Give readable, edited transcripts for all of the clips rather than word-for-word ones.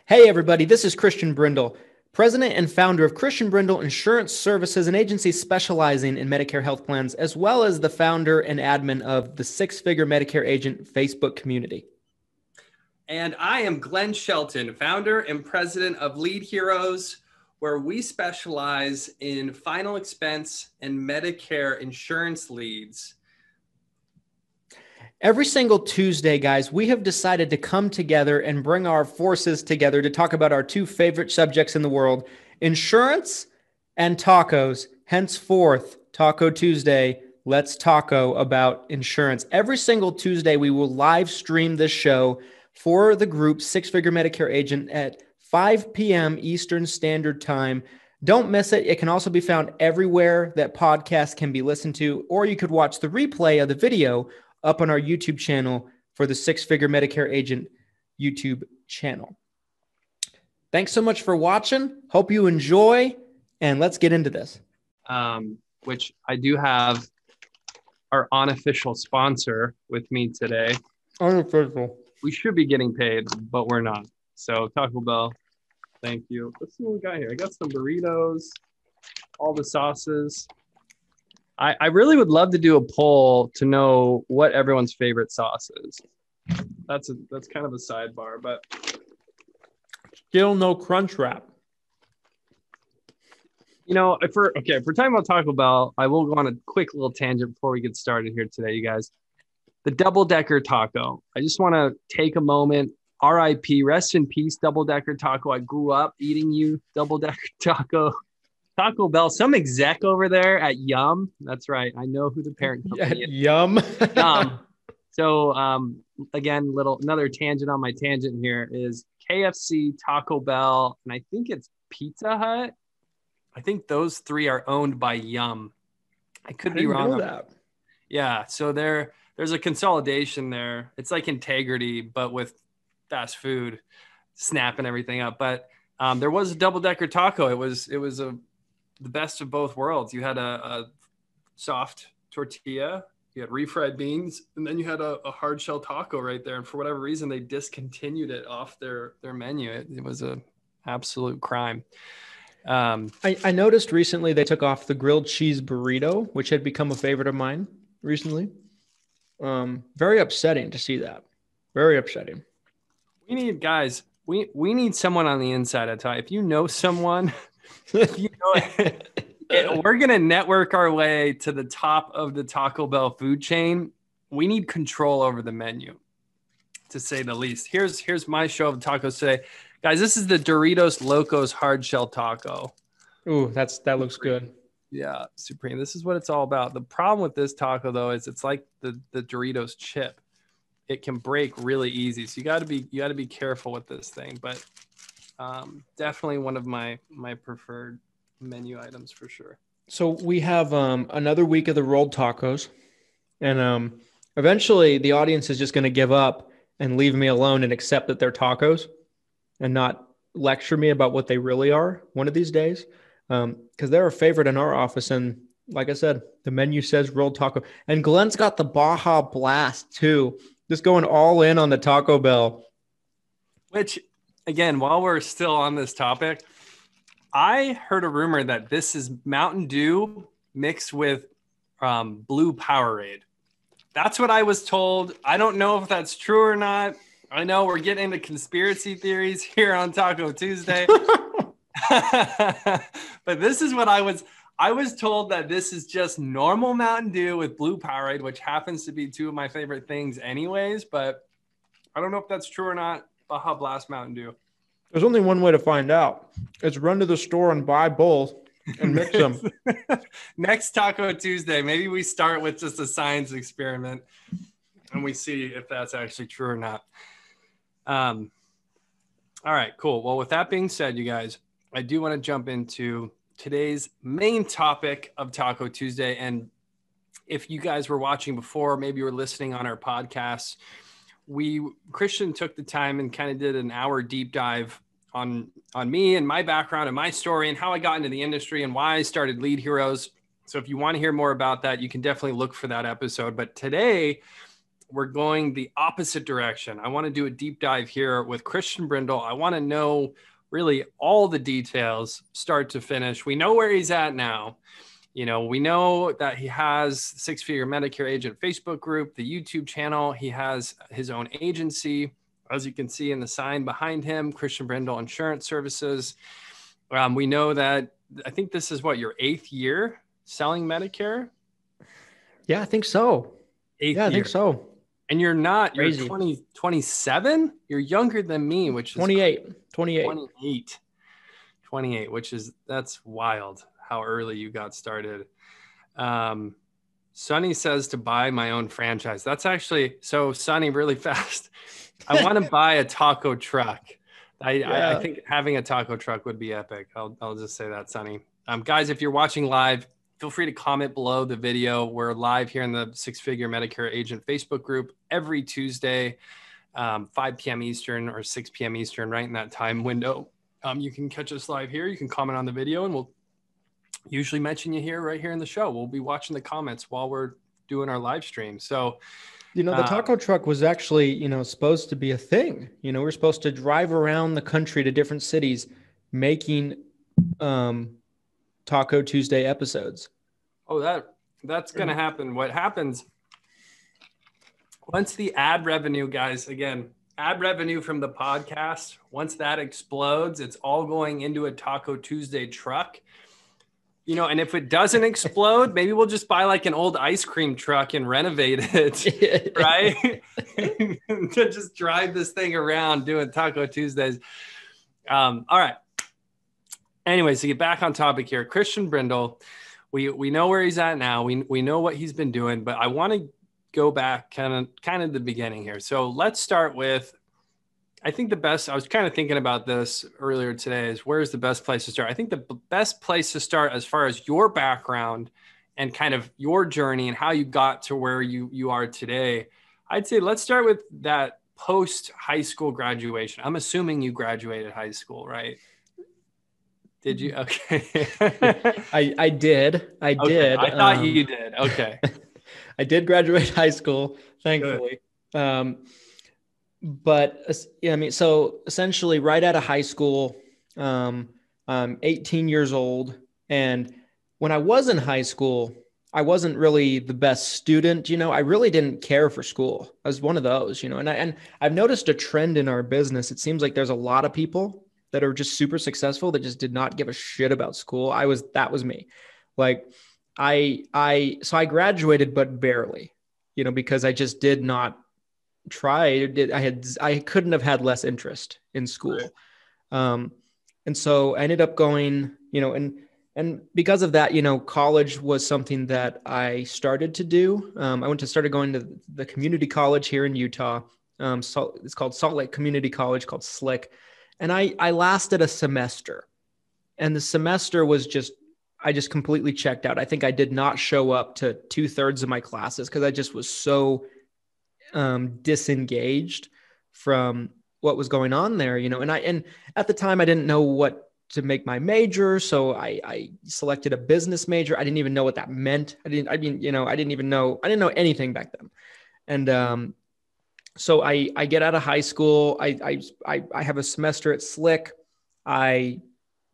Hey everybody, this is Christian Brindle, president and founder of Christian Brindle Insurance Services, an agency specializing in Medicare health plans, as well as the founder and admin of the Six Figure Medicare Agent Facebook community. And I am Glenn Shelton, founder and president of Lead Heroes, where we specialize in final expense and Medicare insurance leads. Every single Tuesday, guys, we have decided to come together and bring our forces together to talk about our two favorite subjects in the world, insurance and tacos. Henceforth, Taco Tuesday, let's taco about insurance. Every single Tuesday, we will live stream this show for the group Six Figure Medicare Agent at 5 p.m. Eastern Standard Time. Don't miss it. It can also be found everywhere that podcasts can be listened to, or you could watch the replay of the video up on our YouTube channel for the Six Figure Medicare Agent YouTube channel. Thanks so much for watching. Hope you enjoy, and let's get into this. Which I do have our unofficial sponsor with me today. Unofficial. We should be getting paid, but we're not. So Taco Bell, thank you. Let's see what we got here. I got some burritos, all the sauces. I really would love to do a poll to know what everyone's favorite sauce is. That's kind of a sidebar, but still no crunch wrap. You know, if we're talking about Taco Bell, I will go on a quick little tangent before we get started here today, you guys. The double-decker taco. I just want to take a moment. RIP, rest in peace, double-decker taco. I grew up eating you double-decker taco. Taco Bell, some exec over there at Yum. That's right. I know who the parent company is. Yum. Yum. So again, another tangent on my tangent here is KFC, Taco Bell, and I think it's Pizza Hut. I think those three are owned by Yum. I could be wrong. Know that. Yeah. So there's a consolidation there. It's like Integrity, but with fast food, snapping everything up. But there was a double-decker taco. It was the best of both worlds. You had a soft tortilla, you had refried beans, and then you had a hard shell taco right there. And for whatever reason, they discontinued it off their menu. It was an absolute crime. I noticed recently they took off the grilled cheese burrito, which had become a favorite of mine recently. Very upsetting to see that. Very upsetting. We need someone on the inside. I tell you, if you know someone, if you know it, we're gonna network our way to the top of the Taco Bell food chain. We need control over the menu, to say the least. Here's my show of tacos today, guys. This is the Doritos Locos hard shell taco. Ooh, that looks good. Yeah, supreme. This is what it's all about. The problem with this taco though is it's like the Doritos chip. It can break really easy, so you got to be careful with this thing. But definitely one of my preferred menu items for sure. So we have another week of the rolled tacos, and eventually the audience is just going to give up and leave me alone and accept that they're tacos and not lecture me about what they really are one of these days, because they're a favorite in our office. And like I said, the menu says rolled taco, and Glenn's got the Baja Blast too, just going all in on the Taco Bell. Which, again, while we're still on this topic, I heard a rumor that this is Mountain Dew mixed with blue Powerade. That's what I was told. I don't know if that's true or not. I know we're getting into conspiracy theories here on Taco Tuesday. But this is what I was told, that this is just normal Mountain Dew with blue Powerade, which happens to be two of my favorite things anyways. But I don't know if that's true or not. Baja Blast Mountain Dew. There's only one way to find out. It's run to the store and buy both and mix them. Next Taco Tuesday, maybe we start with just a science experiment and we see if that's actually true or not. All right, cool. Well, with that being said, you guys, I do want to jump into today's main topic of Taco Tuesday. And if you guys were watching before, maybe you were listening on our podcast, Christian took the time and kind of did an hour deep dive on me and my background and my story and how I got into the industry and why I started Lead Heroes. So if you want to hear more about that, you can definitely look for that episode. But today we're going the opposite direction. I want to do a deep dive here with Christian Brindle. I want to know really all the details, start to finish. We know where he's at now. You know, we know that he has Six Figure Medicare Agent Facebook group, the YouTube channel. He has his own agency, as you can see in the sign behind him, Christian Brindle Insurance Services. We know that, I think this is what, your 8th year selling Medicare? Yeah, I think so. I think so. And you're not, Crazy. You're 27? You're younger than me, which is 28, 28, which is, that's wild how early you got started. Sonny says to buy my own franchise. That's actually, so Sonny, really fast. I want to buy a taco truck. I think having a taco truck would be epic. I'll just say that, Sonny. Guys, if you're watching live, feel free to comment below the video. We're live here in the Six Figure Medicare Agent Facebook group every Tuesday, 5 p.m. Eastern or 6 p.m. Eastern, right in that time window. You can catch us live here. You can comment on the video, and we'll usually mention you here, right here in the show. We'll be watching the comments while we're doing our live stream. So, you know, the taco truck was actually, you know, supposed to be a thing. You know, we're supposed to drive around the country to different cities making Taco Tuesday episodes. Oh, that's going to happen. What happens once the ad revenue, guys, again, ad revenue from the podcast, once that explodes, it's all going into a Taco Tuesday truck. You know, and if it doesn't explode, maybe we'll just buy like an old ice cream truck and renovate it, right? To just drive this thing around doing Taco Tuesdays. All right. Anyways, to get back on topic here, Christian Brindle, we know where he's at now. We know what he's been doing, but I want to go back kind of the beginning here. So let's start with, I think the best, I was kind of thinking about this earlier today, is where's the best place to start? I think the best place to start as far as your background and kind of your journey and how you got to where you are today, I'd say let's start with that post high school graduation. I'm assuming you graduated high school, right? Did you? Okay. I did. I did. I thought you did. Okay. I did graduate high school, thankfully. But yeah, I mean, so essentially right out of high school, I'm 18 years old. And when I was in high school, I wasn't really the best student. You know, I really didn't care for school. I was one of those, you know, and I've noticed a trend in our business. It seems like there's a lot of people that are just super successful that just did not give a shit about school. That was me. Like so I graduated, but barely, you know, because I just did not try. I couldn't have had less interest in school. Right. And so I ended up going, you know, and because of that, you know, college was something that I started to do. Started going to the community college here in Utah. It's called Salt Lake Community College, called SLIC. And I lasted a semester, and the semester was I just completely checked out. I think I did not show up to 2/3 of my classes because I just was so disengaged from what was going on there, you know. And at the time I didn't know what to make my major, so I selected a business major. I didn't even know what that meant. I didn't know anything back then. And so I get out of high school. I have a semester at SLIC. I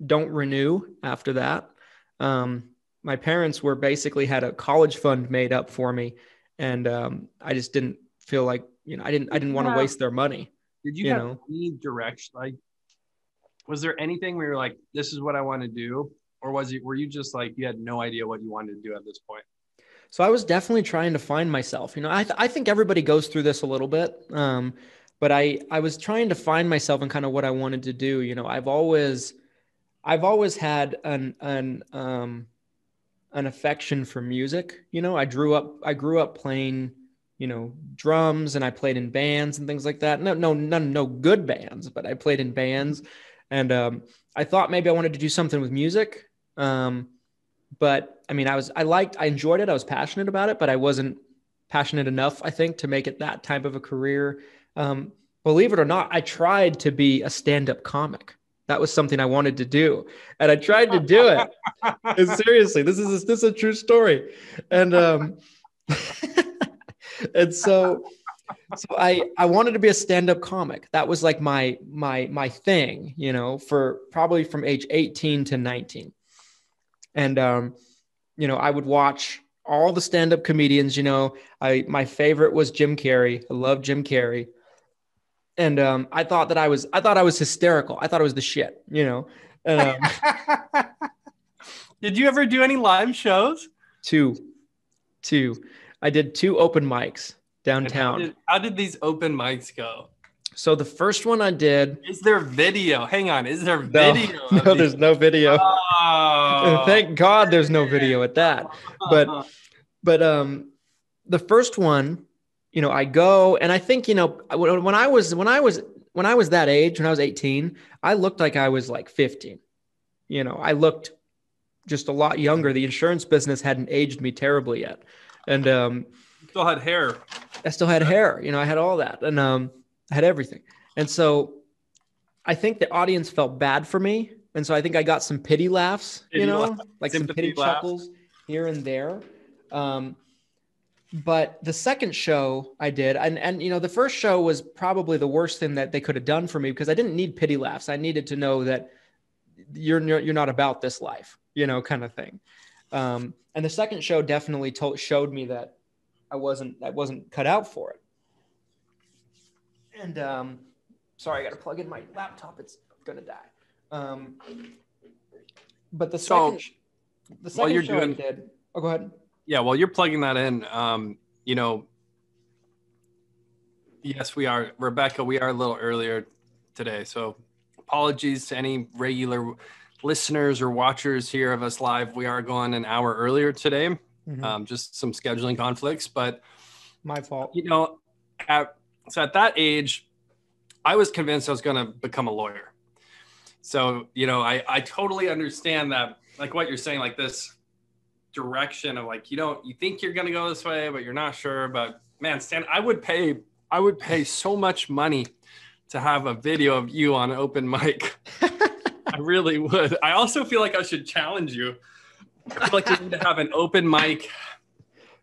don't renew after that. My parents basically had a college fund made up for me, and I just didn't feel like, you know, I didn't want to waste their money. Did you have any direction? Like, was there anything where you're like, this is what I want to do? Or were you just like, you had no idea what you wanted to do at this point? So I was definitely trying to find myself. You know, I think everybody goes through this a little bit. But I was trying to find myself and kind of what I wanted to do. You know, I've always had an affection for music. You know, I grew up playing, you know, drums, and I played in bands and things like that. No good bands, but I played in bands. And I thought maybe I wanted to do something with music. But I mean, I enjoyed it. I was passionate about it, but I wasn't passionate enough, I think, to make it that type of a career. Believe it or not, I tried to be a stand-up comic. That was something I wanted to do, and I tried to do it. And seriously, this is a true story. And and so So I wanted to be a stand-up comic. That was like my thing, for probably from age 18 to 19. And, I would watch all the stand-up comedians, my favorite was Jim Carrey. I love Jim Carrey. And I thought I was hysterical. I thought it was the shit, And, did you ever do any live shows? Two. I did 2 open mics downtown. How did these open mics go? So the first one I did. Is there video? Hang on. Is there video? No, there's no video. Oh. Thank God there's no video at that. But the first one, I go, and I think, when I was that age, when I was 18, I looked like I was like 15. I looked just a lot younger. The insurance business hadn't aged me terribly yet. And still had hair. I still had hair, I had all that, and I had everything. And so I think the audience felt bad for me. And so I think I got some pity laughs, like some pity chuckles here and there. But the second show I did, and the first show was probably the worst thing that they could have done for me, because I didn't need pity laughs. I needed to know that you're not about this life, kind of thing. And the second show definitely showed me that I wasn't cut out for it. And sorry, I got to plug in my laptop. It's gonna die. But the second show I did. Oh, go ahead. Yeah, while you're plugging that in, yes, we are, Rebecca. We are a little earlier today, so apologies to any regular listeners or watchers here of us live. We are going an hour earlier today. Just some scheduling conflicts, but my fault. So at that age, I was convinced I was going to become a lawyer. So, I totally understand that, like what you're saying, like this direction of like, you think you're going to go this way, but you're not sure. But man, Stan, I would pay so much money to have a video of you on an open mic. I really would. I also feel like I should challenge you. I feel like we need to have an open mic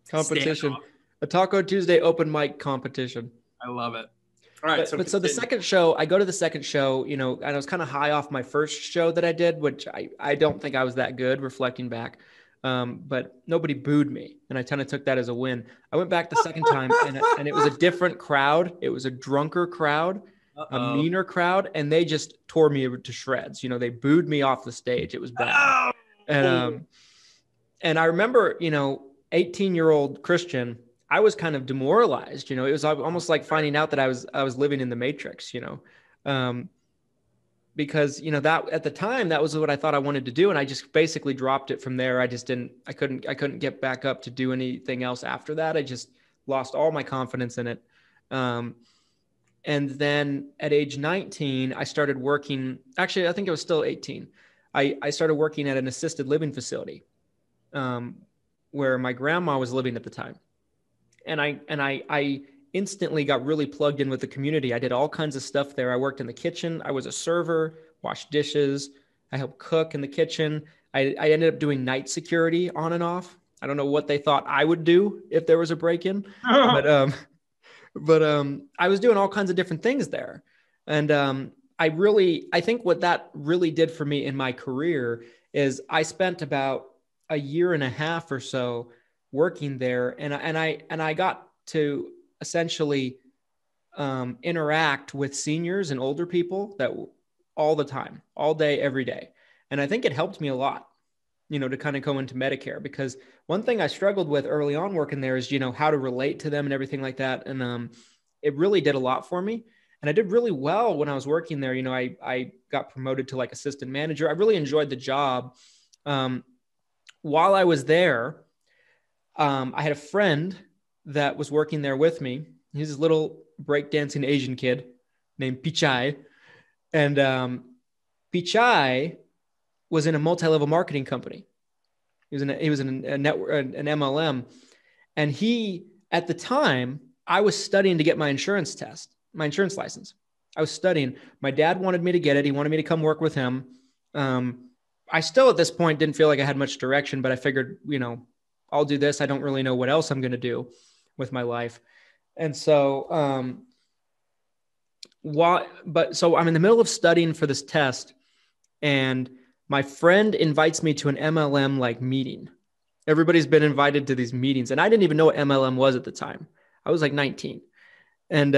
competition, stand-off. A Taco Tuesday open mic competition. I love it. All right. So the second show, I go to the second show, and I was kind of high off my first show that I did, which I don't think I was that good reflecting back. But nobody booed me, and I kind of took that as a win. I went back the second time, and it was a different crowd. It was a drunker crowd, a meaner crowd, and they just tore me to shreds. They booed me off the stage. It was bad. And I remember, 18-year-old Christian, I was kind of demoralized. It was almost like finding out that I was living in the Matrix. Because that at the time, that was what I thought I wanted to do, and I just basically dropped it from there. I couldn't get back up to do anything else after that. I just lost all my confidence in it. And then at age 19, I started working. Actually, I think it was still 18. I started working at an assisted living facility, where my grandma was living at the time, and I instantly got really plugged in with the community. I did all kinds of stuff there. I worked in the kitchen. I was a server, washed dishes. I helped cook in the kitchen. I ended up doing night security on and off. I don't know what they thought I would do if there was a break-in, but I was doing all kinds of different things there. And I think what that really did for me in my career is I spent about a year and a half or so working there. And I got to essentially interact with seniors and older people that all the time, all day, every day. And I think it helped me a lot, to kind of go into Medicare, because one thing I struggled with early on working there is, how to relate to them and everything like that. And it really did a lot for me. And I did really well when I was working there. I got promoted to like assistant manager. I really enjoyed the job. While I was there, I had a friend that was working there with me. He's this little breakdancing Asian kid named Pichai. And Pichai was in a multi-level marketing company. He was in a network, an MLM. And at the time, I was studying to get my insurance license. I was studying. My dad wanted me to get it. He wanted me to come work with him. I still at this point didn't feel like I had much direction, but I figured, I'll do this. I don't really know what else I'm going to do with my life. And so, so I'm in the middle of studying for this test, and my friend invites me to an MLM like meeting. Everybody's been invited to these meetings, and I didn't even know what MLM was at the time. I was like 19, and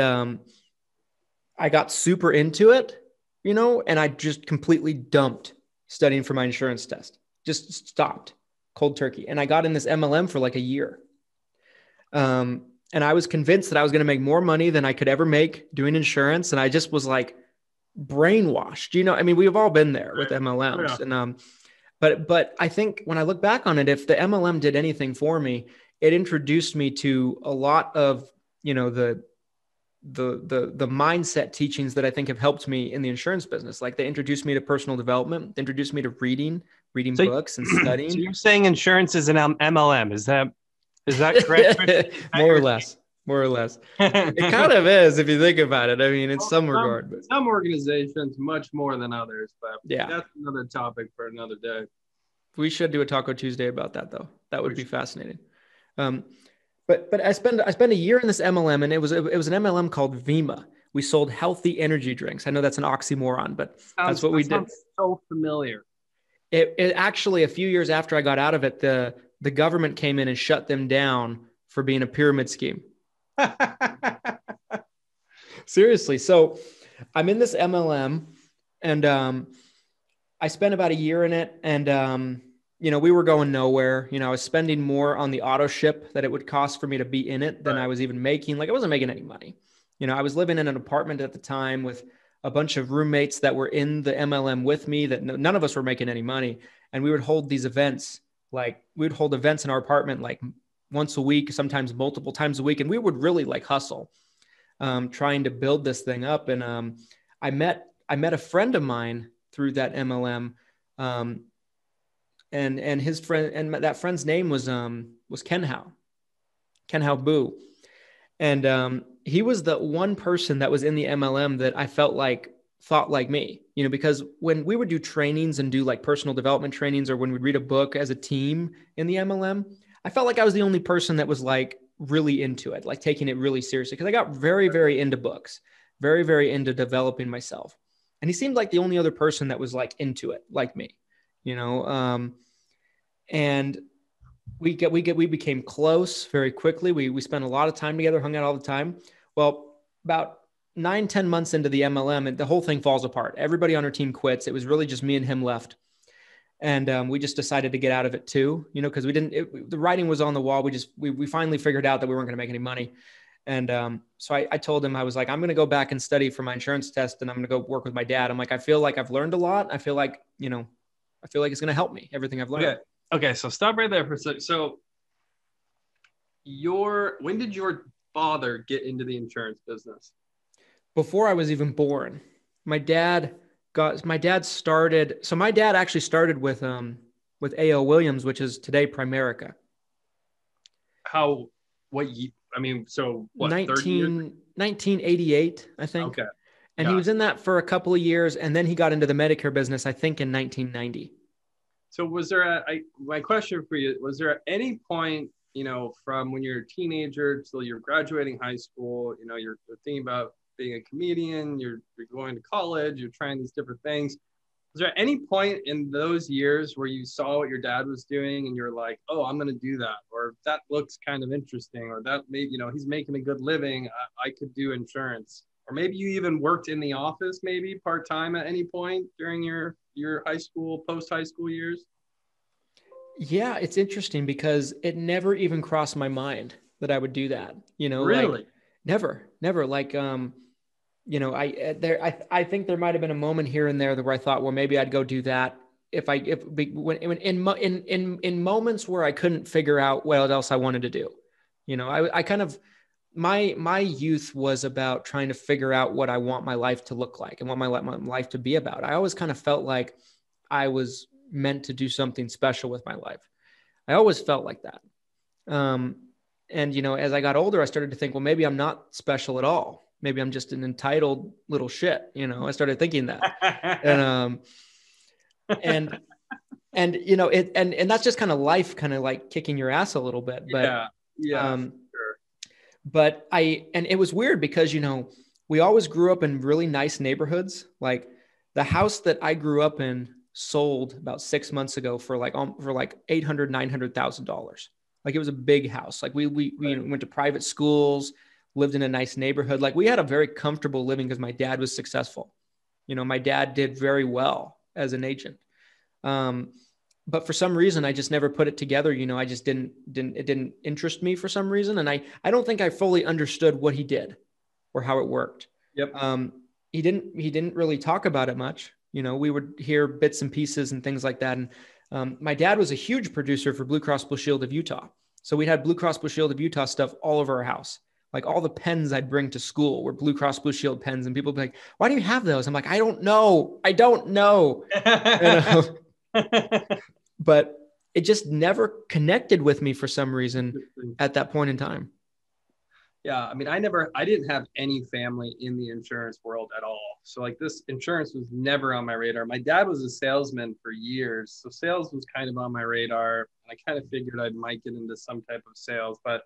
I got super into it, and I just completely dumped studying for my insurance test. Just stopped cold turkey, and I got in this MLM for like a year. And I was convinced that I was going to make more money than I could ever make doing insurance, and I just was like brainwashed. I mean, we've all been there with MLMs, and but I think when I look back on it, if the MLM did anything for me, it introduced me to a lot of the mindset teachings that I think have helped me in the insurance business. Like, they introduced me to personal development, they introduced me to reading books and studying. So you're saying insurance is an MLM? Is that correct? More or less. It kind of is, if you think about it. I mean, in some regard. But some organizations much more than others, but yeah, that's another topic for another day. We should do a Taco Tuesday about that, though. That would be fascinating. But I spent a year in this MLM, and it was an MLM called Vima. We sold healthy energy drinks. I know that's an oxymoron, but that's what we did. So familiar. It actually, a few years after I got out of it, the government came in and shut them down for being a pyramid scheme. Seriously. So I'm in this MLM, and I spent about a year in it, and we were going nowhere. I was spending more on the auto ship that it would cost for me to be in it than I was even making. Like, I wasn't making any money. I was living in an apartment at the time with a bunch of roommates that were in the MLM with me, that none of us were making any money. And we would hold these events. Like, we would hold events in our apartment like once a week, sometimes multiple times a week. And we would really like hustle, trying to build this thing up. And I met a friend of mine through that MLM, and his friend, and that friend's name was Ken Bout. And he was the one person that was in the MLM that I felt like thought like me, because when we would do trainings and do like personal development trainings, or when we'd read a book as a team in the MLM, I felt like I was the only person that was like really into it, like taking it really seriously. Because I got very, very into books, very, very into developing myself. And he seemed like the only other person that was like into it, like me, and we became close very quickly. We spent a lot of time together, hung out all the time. Well, about 9-10 months into the MLM, and the whole thing falls apart. Everybody on our team quits. It was really just me and him left. And we just decided to get out of it too, because the writing was on the wall. We finally figured out that we weren't going to make any money. And so I told him, I was like, I'm going to go back and study for my insurance test, and I'm going to go work with my dad. I'm like, I feel like I've learned a lot. I feel like it's going to help me, everything I've learned. Okay. So stop right there for a second. So when did your father get into the insurance business? Before I was even born. My dad started. So my dad actually started with A.O. Williams, which is today Primerica. So what, 1988, I think. Okay. And he was in that for a couple of years, and then he got into the Medicare business, I think, in 1990. So was there my question for you, was there at any point, from when you're a teenager till you're graduating high school, you're thinking about being a comedian, you're going to college, you're trying these different things. Was there any point in those years where you saw what your dad was doing and you're like, oh, I'm going to do that, or that looks kind of interesting, or that maybe, he's making a good living, I could do insurance? Or maybe you even worked in the office, maybe part-time at any point during your high school, post-high school years? Yeah, it's interesting because it never even crossed my mind that I would do that. Really? Like, never. Like, I think there might've been a moment here and there where I thought, well, maybe I'd go do that in moments where I couldn't figure out what else I wanted to do. I kind of, my youth was about trying to figure out what I want my life to look like and what my life to be about. I always kind of felt like I was meant to do something special with my life. I always felt like that. And, as I got older, I started to think, well, maybe I'm not special at all. Maybe I'm just an entitled little shit. I started thinking that. and that's just kind of life, kind of like kicking your ass a little bit. But, yeah. Sure. and it was weird because, we always grew up in really nice neighborhoods. Like the house that I grew up in sold about 6 months ago for like $800,000, $900,000. Like it was a big house. Like we went to private schools, lived in a nice neighborhood. Like we had a very comfortable living because my dad was successful. My dad did very well as an agent. But for some reason, I just never put it together. I just it didn't interest me for some reason. And I don't think I fully understood what he did or how it worked. Yep. He didn't really talk about it much. We would hear bits and pieces and things like that. And my dad was a huge producer for Blue Cross Blue Shield of Utah. So we had Blue Cross Blue Shield of Utah stuff all over our house. Like all the pens I'd bring to school were Blue Cross Blue Shield pens. And people would be like, why do you have those? I'm like, I don't know. But it just never connected with me for some reason at that point in time. Yeah. I mean, I didn't have any family in the insurance world at all. So like this insurance was never on my radar. My dad was a salesman for years. So sales was kind of on my radar. I kind of figured I might get into some type of sales, but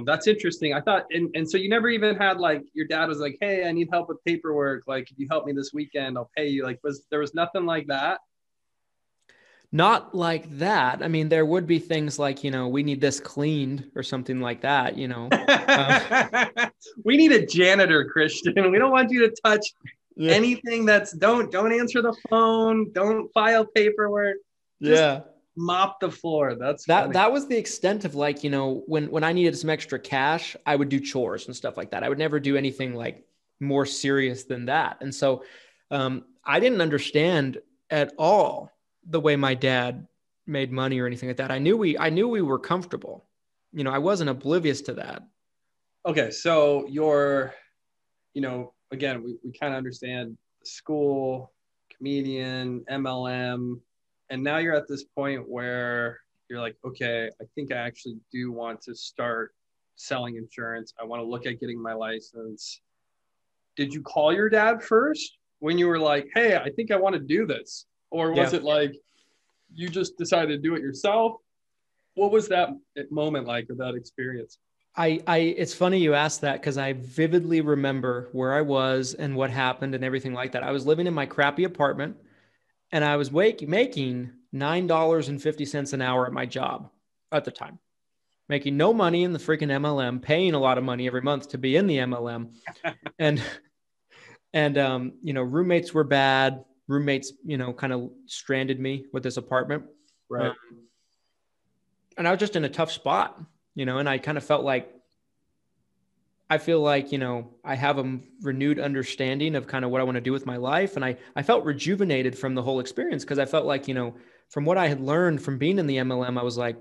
that's interesting. I thought, and so you never even had like, your dad was like, hey, I need help with paperwork. Like, if you help me this weekend, I'll pay you. Like, there was nothing like that? Not like that. I mean, there would be things like, we need this cleaned or something like that, We need a janitor, Christian. We don't want you to touch anything don't answer the phone. Don't file paperwork. Just mop the floor. That was the extent of like, when I needed some extra cash, I would do chores and stuff like that. I would never do anything like more serious than that. And so I didn't understand at all the way my dad made money or anything like that. I knew we were comfortable. I wasn't oblivious to that. Okay. So you're, again, we kind of understand school, comedian, MLM, and now you're at this point where you're like, okay, I think I actually do want to start selling insurance. I want to look at getting my license. Did you call your dad first when you were like, hey, I think I want to do this? Or was it like you just decided to do it yourself? What was that moment like, or that experience? It's funny you asked that because I vividly remember where I was and what happened and everything like that. I was living in my crappy apartment and I was making $9.50 an hour at my job at the time, making no money in the freaking MLM, paying a lot of money every month to be in the MLM. and roommates were bad. Roommates, kind of stranded me with this apartment. Right. And I was just in a tough spot, and I kind of felt like, I feel like, I have a renewed understanding of kind of what I want to do with my life. And I felt rejuvenated from the whole experience because I felt like, from what I had learned from being in the MLM, I was like,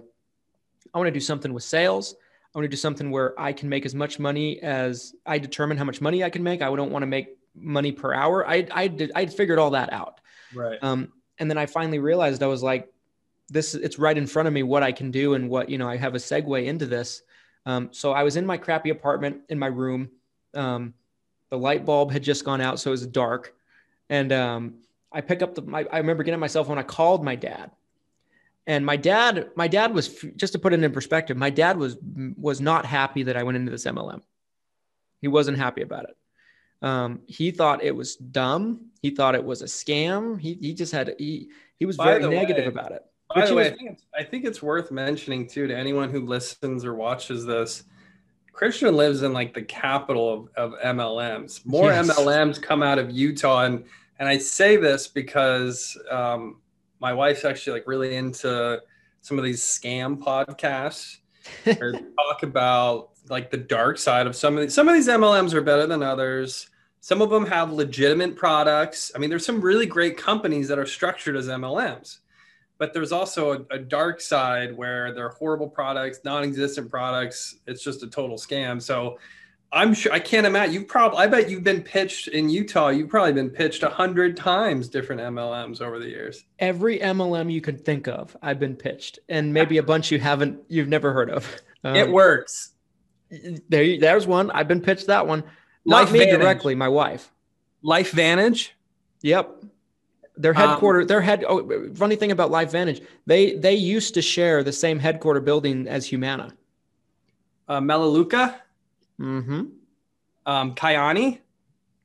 I want to do something with sales. I want to do something where I can make as much money as I determine how much money I can make. I don't want to make money per hour. I'd figured all that out. Right. And then I finally realized I was like, it's right in front of me what I can do and what, I have a segue into this. So I was in my crappy apartment in my room. The light bulb had just gone out, so it was dark. And I pick up I remember getting my cell phone. I called my dad. And my dad was, just to put it in perspective, my dad was not happy that I went into this MLM. He wasn't happy about it. He thought it was dumb. He thought it was a scam. He was very negative about it. By the way, I think it's worth mentioning too, to anyone who listens or watches this, Christian lives in like the capital of MLMs. More MLMs come out of Utah. And I say this because my wife's actually like really into some of these scam podcasts or talk about like the dark side of some of these MLMs are better than others. Some of them have legitimate products. I mean, there's some really great companies that are structured as MLMs, but there's also a dark side where they're horrible products, non-existent products. It's just a total scam. So I'm sure, I can't imagine, I bet you've been pitched in Utah. You've probably been pitched 100 times different MLMs over the years. Every MLM you could think of, I've been pitched, and maybe a bunch you've never heard of. It works. There's one. I've been pitched that one. Not me directly, my wife. Life Vantage? Yep. Their headquarters, funny thing about Life Vantage, they used to share the same headquarter building as Humana. Melaleuca? Mm-hmm. Kayani?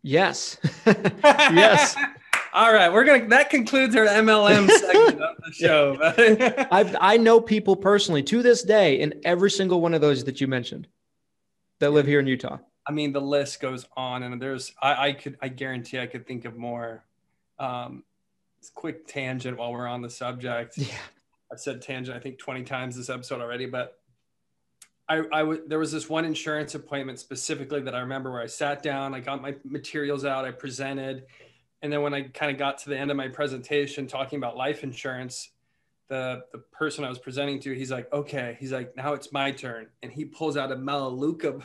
Yes. Yes. All right. That concludes our MLM segment of the show. I know people personally to this day in every single one of those that you mentioned that live here in Utah. I mean, the list goes on, and I guarantee I could think of more. Quick tangent while we're on the subject. Yeah. I've said tangent, I think 20 times this episode already, but there was this one insurance appointment specifically that I remember where I sat down, I got my materials out, I presented. And then when I kind of got to the end of my presentation talking about life insurance, the person I was presenting to, he's like, okay, he's like, now it's my turn. And he pulls out a Melaleuca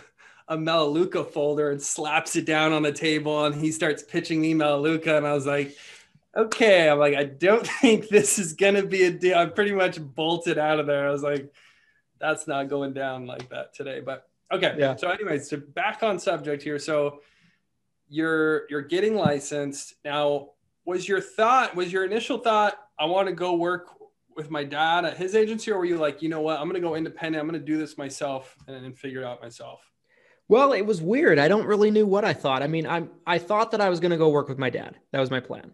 folder and slaps it down on the table, and he starts pitching me Melaleuca. And I was like, okay, I'm like, I don't think this is going to be a deal. I pretty much bolted out of there. I was like, that's not going down like that today. But okay. Yeah. So anyways, so back on subject here. So you're getting licensed. Now, was your initial thought, I want to go work with my dad at his agency? Or were you like, you know what, I'm going to go independent. I'm going to do this myself and figure it out myself? Well, it was weird. I don't really knew what I thought. I mean, I thought that I was going to go work with my dad. That was my plan.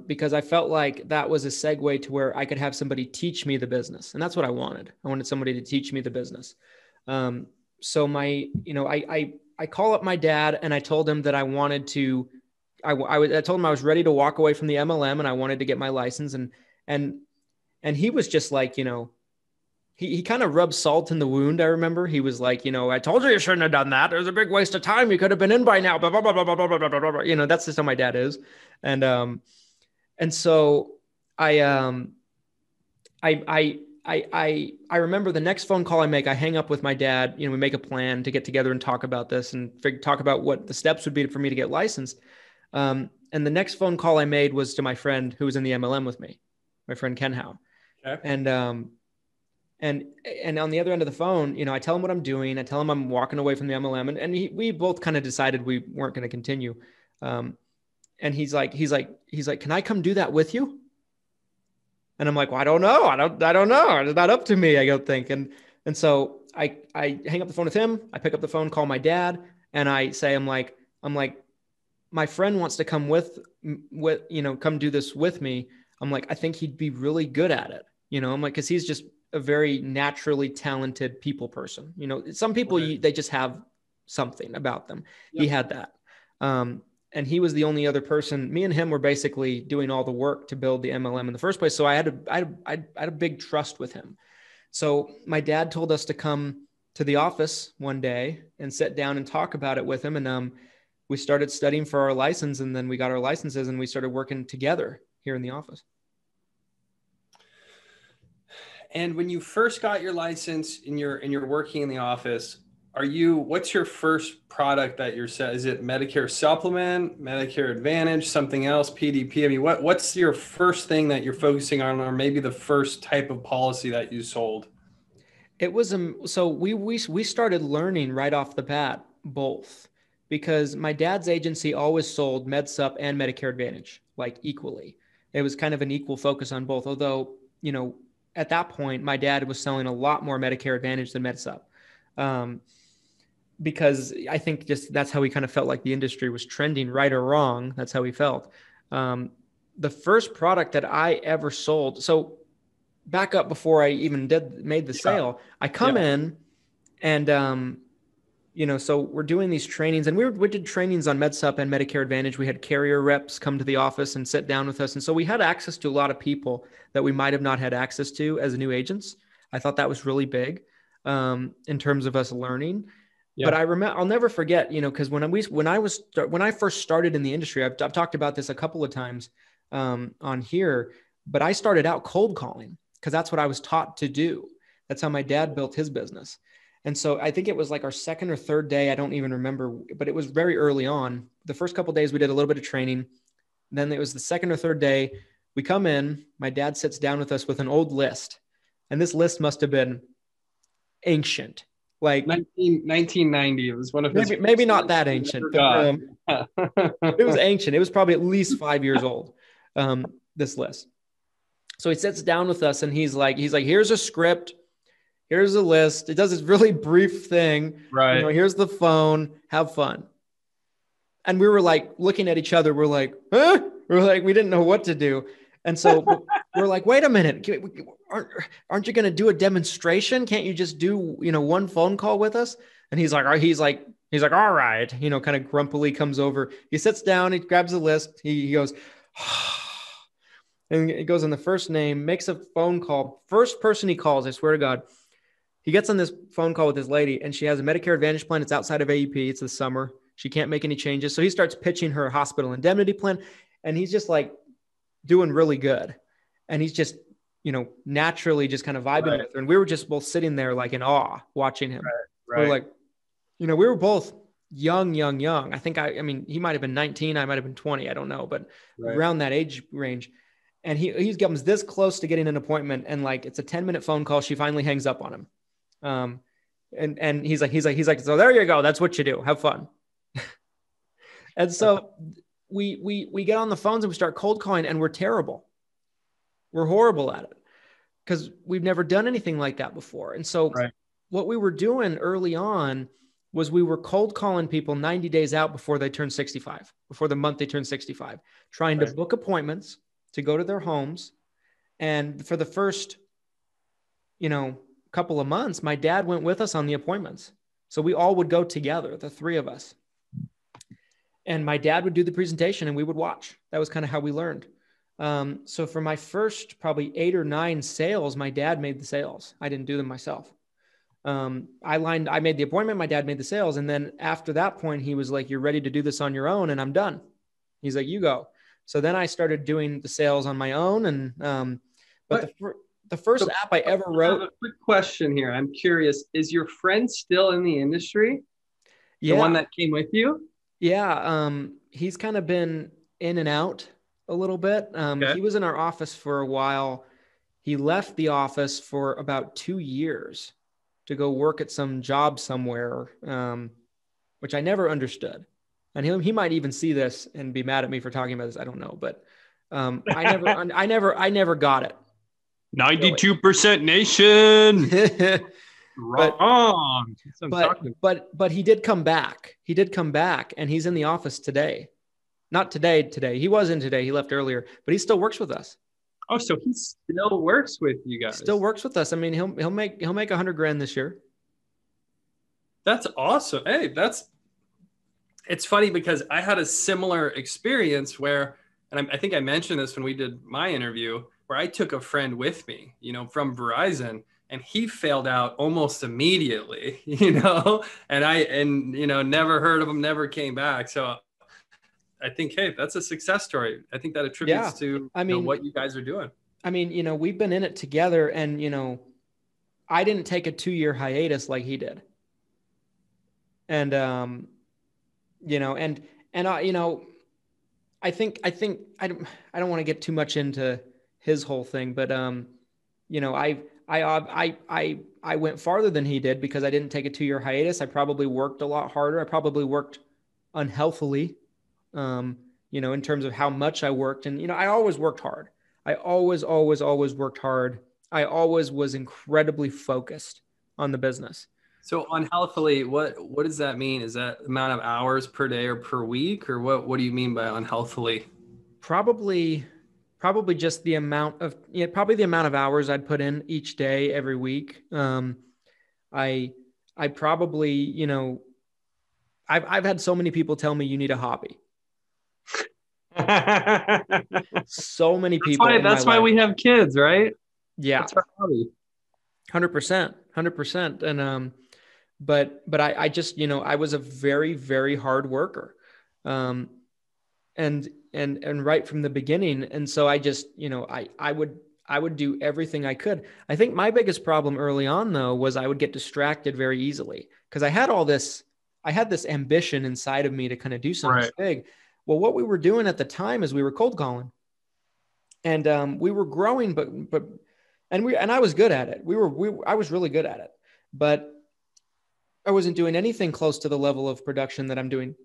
Because I felt like that was a segue to where I could have somebody teach me the business. And that's what I wanted. I wanted somebody to teach me the business. So I call up my dad and I told him that I wanted to, I told him I was ready to walk away from the MLM and I wanted to get my license. And he was just like, he kind of rubbed salt in the wound. I remember he was like, I told you shouldn't have done that. It was a big waste of time. You could have been in by now. Blah, blah, blah, blah, blah, blah, blah, blah, blah. That's just how my dad is. And so I remember the next phone call I make, I hang up with my dad, we make a plan to get together and talk about this and talk about what the steps would be for me to get licensed. And the next phone call I made was to my friend who was in the MLM with me, my friend Ken Howe. Okay. And on the other end of the phone, I tell him what I'm doing. I tell him I'm walking away from the MLM, and we both kind of decided we weren't going to continue. And he's like, can I come do that with you? And I'm like, well, I don't know. I don't know. It's not up to me, I don't think. And so I hang up the phone with him. I pick up the phone, call my dad, and I say, I'm like, my friend wants to come come do this with me. I'm like, I think he'd be really good at it. I'm like, cause he's just a very naturally talented people person. Some people, they just have something about them. Yep. He had that. And he was the only other person. Me and him were basically doing all the work to build the MLM in the first place. So I had a big trust with him. So my dad told us to come to the office one day and sit down and talk about it with him. And we started studying for our license, and then we got our licenses and we started working together here in the office. And when you first got your license and you're working in the office, what's your first product that is it Medicare Supplement, Medicare Advantage, something else, PDP? I mean, what's your first thing that you're focusing on, or maybe the first type of policy that you sold? It was, so we started learning right off the bat, both, because my dad's agency always sold MedSup and Medicare Advantage, like equally. It was kind of an equal focus on both. Although, at that point, my dad was selling a lot more Medicare Advantage than MedSup. Because I think just that's how he kind of felt like the industry was trending, right or wrong. That's how he felt. The first product that I ever sold. So back up before I even made the sale, I come in and, so we're doing these trainings, and we did trainings on MedSup and Medicare Advantage. We had carrier reps come to the office and sit down with us. And so we had access to a lot of people that we might've not had access to as new agents. I thought that was really big in terms of us learning. Yeah. But I'll never forget, because when I first started in the industry, I've talked about this a couple of times on here, but I started out cold calling because that's what I was taught to do. That's how my dad built his business. And so I think it was like our second or third day. I don't even remember, but it was very early on. The first couple of days we did a little bit of training. Then it was the second or third day. We come in, my dad sits down with us with an old list. And this list must have been ancient. Like 1990. It was one of his maybe not that ancient, but it was ancient. It was probably at least 5 years old, this list. So he sits down with us and he's like, here's a script. Here's a list. It does this really brief thing. Right. Here's the phone. Have fun. And we were like looking at each other. We're like, huh? We're like, we didn't know what to do. And so we're like, wait a minute. Aren't you going to do a demonstration? Can't you just do, one phone call with us? And he's like, all right, kind of grumpily comes over. He sits down, he grabs a list. He goes, and he goes on the first name, makes a phone call. First person he calls, I swear to God, he gets on this phone call with this lady and she has a Medicare Advantage plan. It's outside of AEP. It's the summer. She can't make any changes. So he starts pitching her hospital indemnity plan and he's just like doing really good. And he's just, naturally just kind of vibing with her. And we were just both sitting there like in awe watching him. Right. We're like, we were both young. I think he might've been 19. I might've been 20. I don't know, but around that age range. And he comes this close to getting an appointment. And like, it's a 10-minute phone call. She finally hangs up on him. And he's like, so there you go. That's what you do. Have fun. And so we get on the phones and we start cold calling and we're terrible. We're horrible at it because we've never done anything like that before. And so what we were doing early on was we were cold calling people 90 days out before they turn 65, before the month they turn 65, trying to book appointments to go to their homes. And for the first, couple of months, my dad went with us on the appointments. So we all would go together, the three of us. And my dad would do the presentation and we would watch. That was kind of how we learned. So for my first probably 8 or 9 sales, my dad made the sales. I didn't do them myself. I made the appointment. My dad made the sales. And then after that point, he was like, you're ready to do this on your own. And I'm done. He's like, you go. So then I started doing the sales on my own. And, but the first app I ever wrote. I have a quick question here. I'm curious. Is your friend still in the industry? Yeah. The one that came with you? Yeah. He's kind of been in and out a little bit. He was in our office for a while. He left the office for about 2 years to go work at some job somewhere, which I never understood. And he might even see this and be mad at me for talking about this. I don't know, but I never got it. 92% nation. Wrong. But he did come back. He did come back and he's in the office today. Not today. He was in today. He left earlier, but he still works with us. Oh, so he still works with you guys. Still works with us. I mean, he'll make $100,000 this year. That's awesome. Hey, it's funny because I had a similar experience where, and I think I mentioned this when we did my interview, where I took a friend with me, from Verizon, and he failed out almost immediately, and never heard of him, never came back. So I think, hey, that's a success story. I think that attributes to what you guys are doing. I mean, we've been in it together and, I didn't take a 2-year hiatus like he did. And, I think I don't want to get too much into his whole thing, but, I went farther than he did because I didn't take a 2-year hiatus. I probably worked a lot harder. I probably worked unhealthily, in terms of how much I worked. And, I always worked hard. I always worked hard. I always was incredibly focused on the business. So unhealthily, what does that mean? Is that amount of hours per day or per week, or what do you mean by unhealthily? Probably just the amount of, probably the amount of hours I'd put in each day, every week. I probably, I've had so many people tell me you need a hobby. So many people. That's why we have kids, right? Yeah. That's our hobby. 100%. And, but I just, I was a very, very hard worker. And right from the beginning. And so I just, I would do everything I could. I think my biggest problem early on though, was I would get distracted very easily because I had this ambition inside of me to kind of do something big. Well, what we were doing at the time is we were cold calling and, we were growing, and I was good at it. I was really good at it, but I wasn't doing anything close to the level of production that I'm doing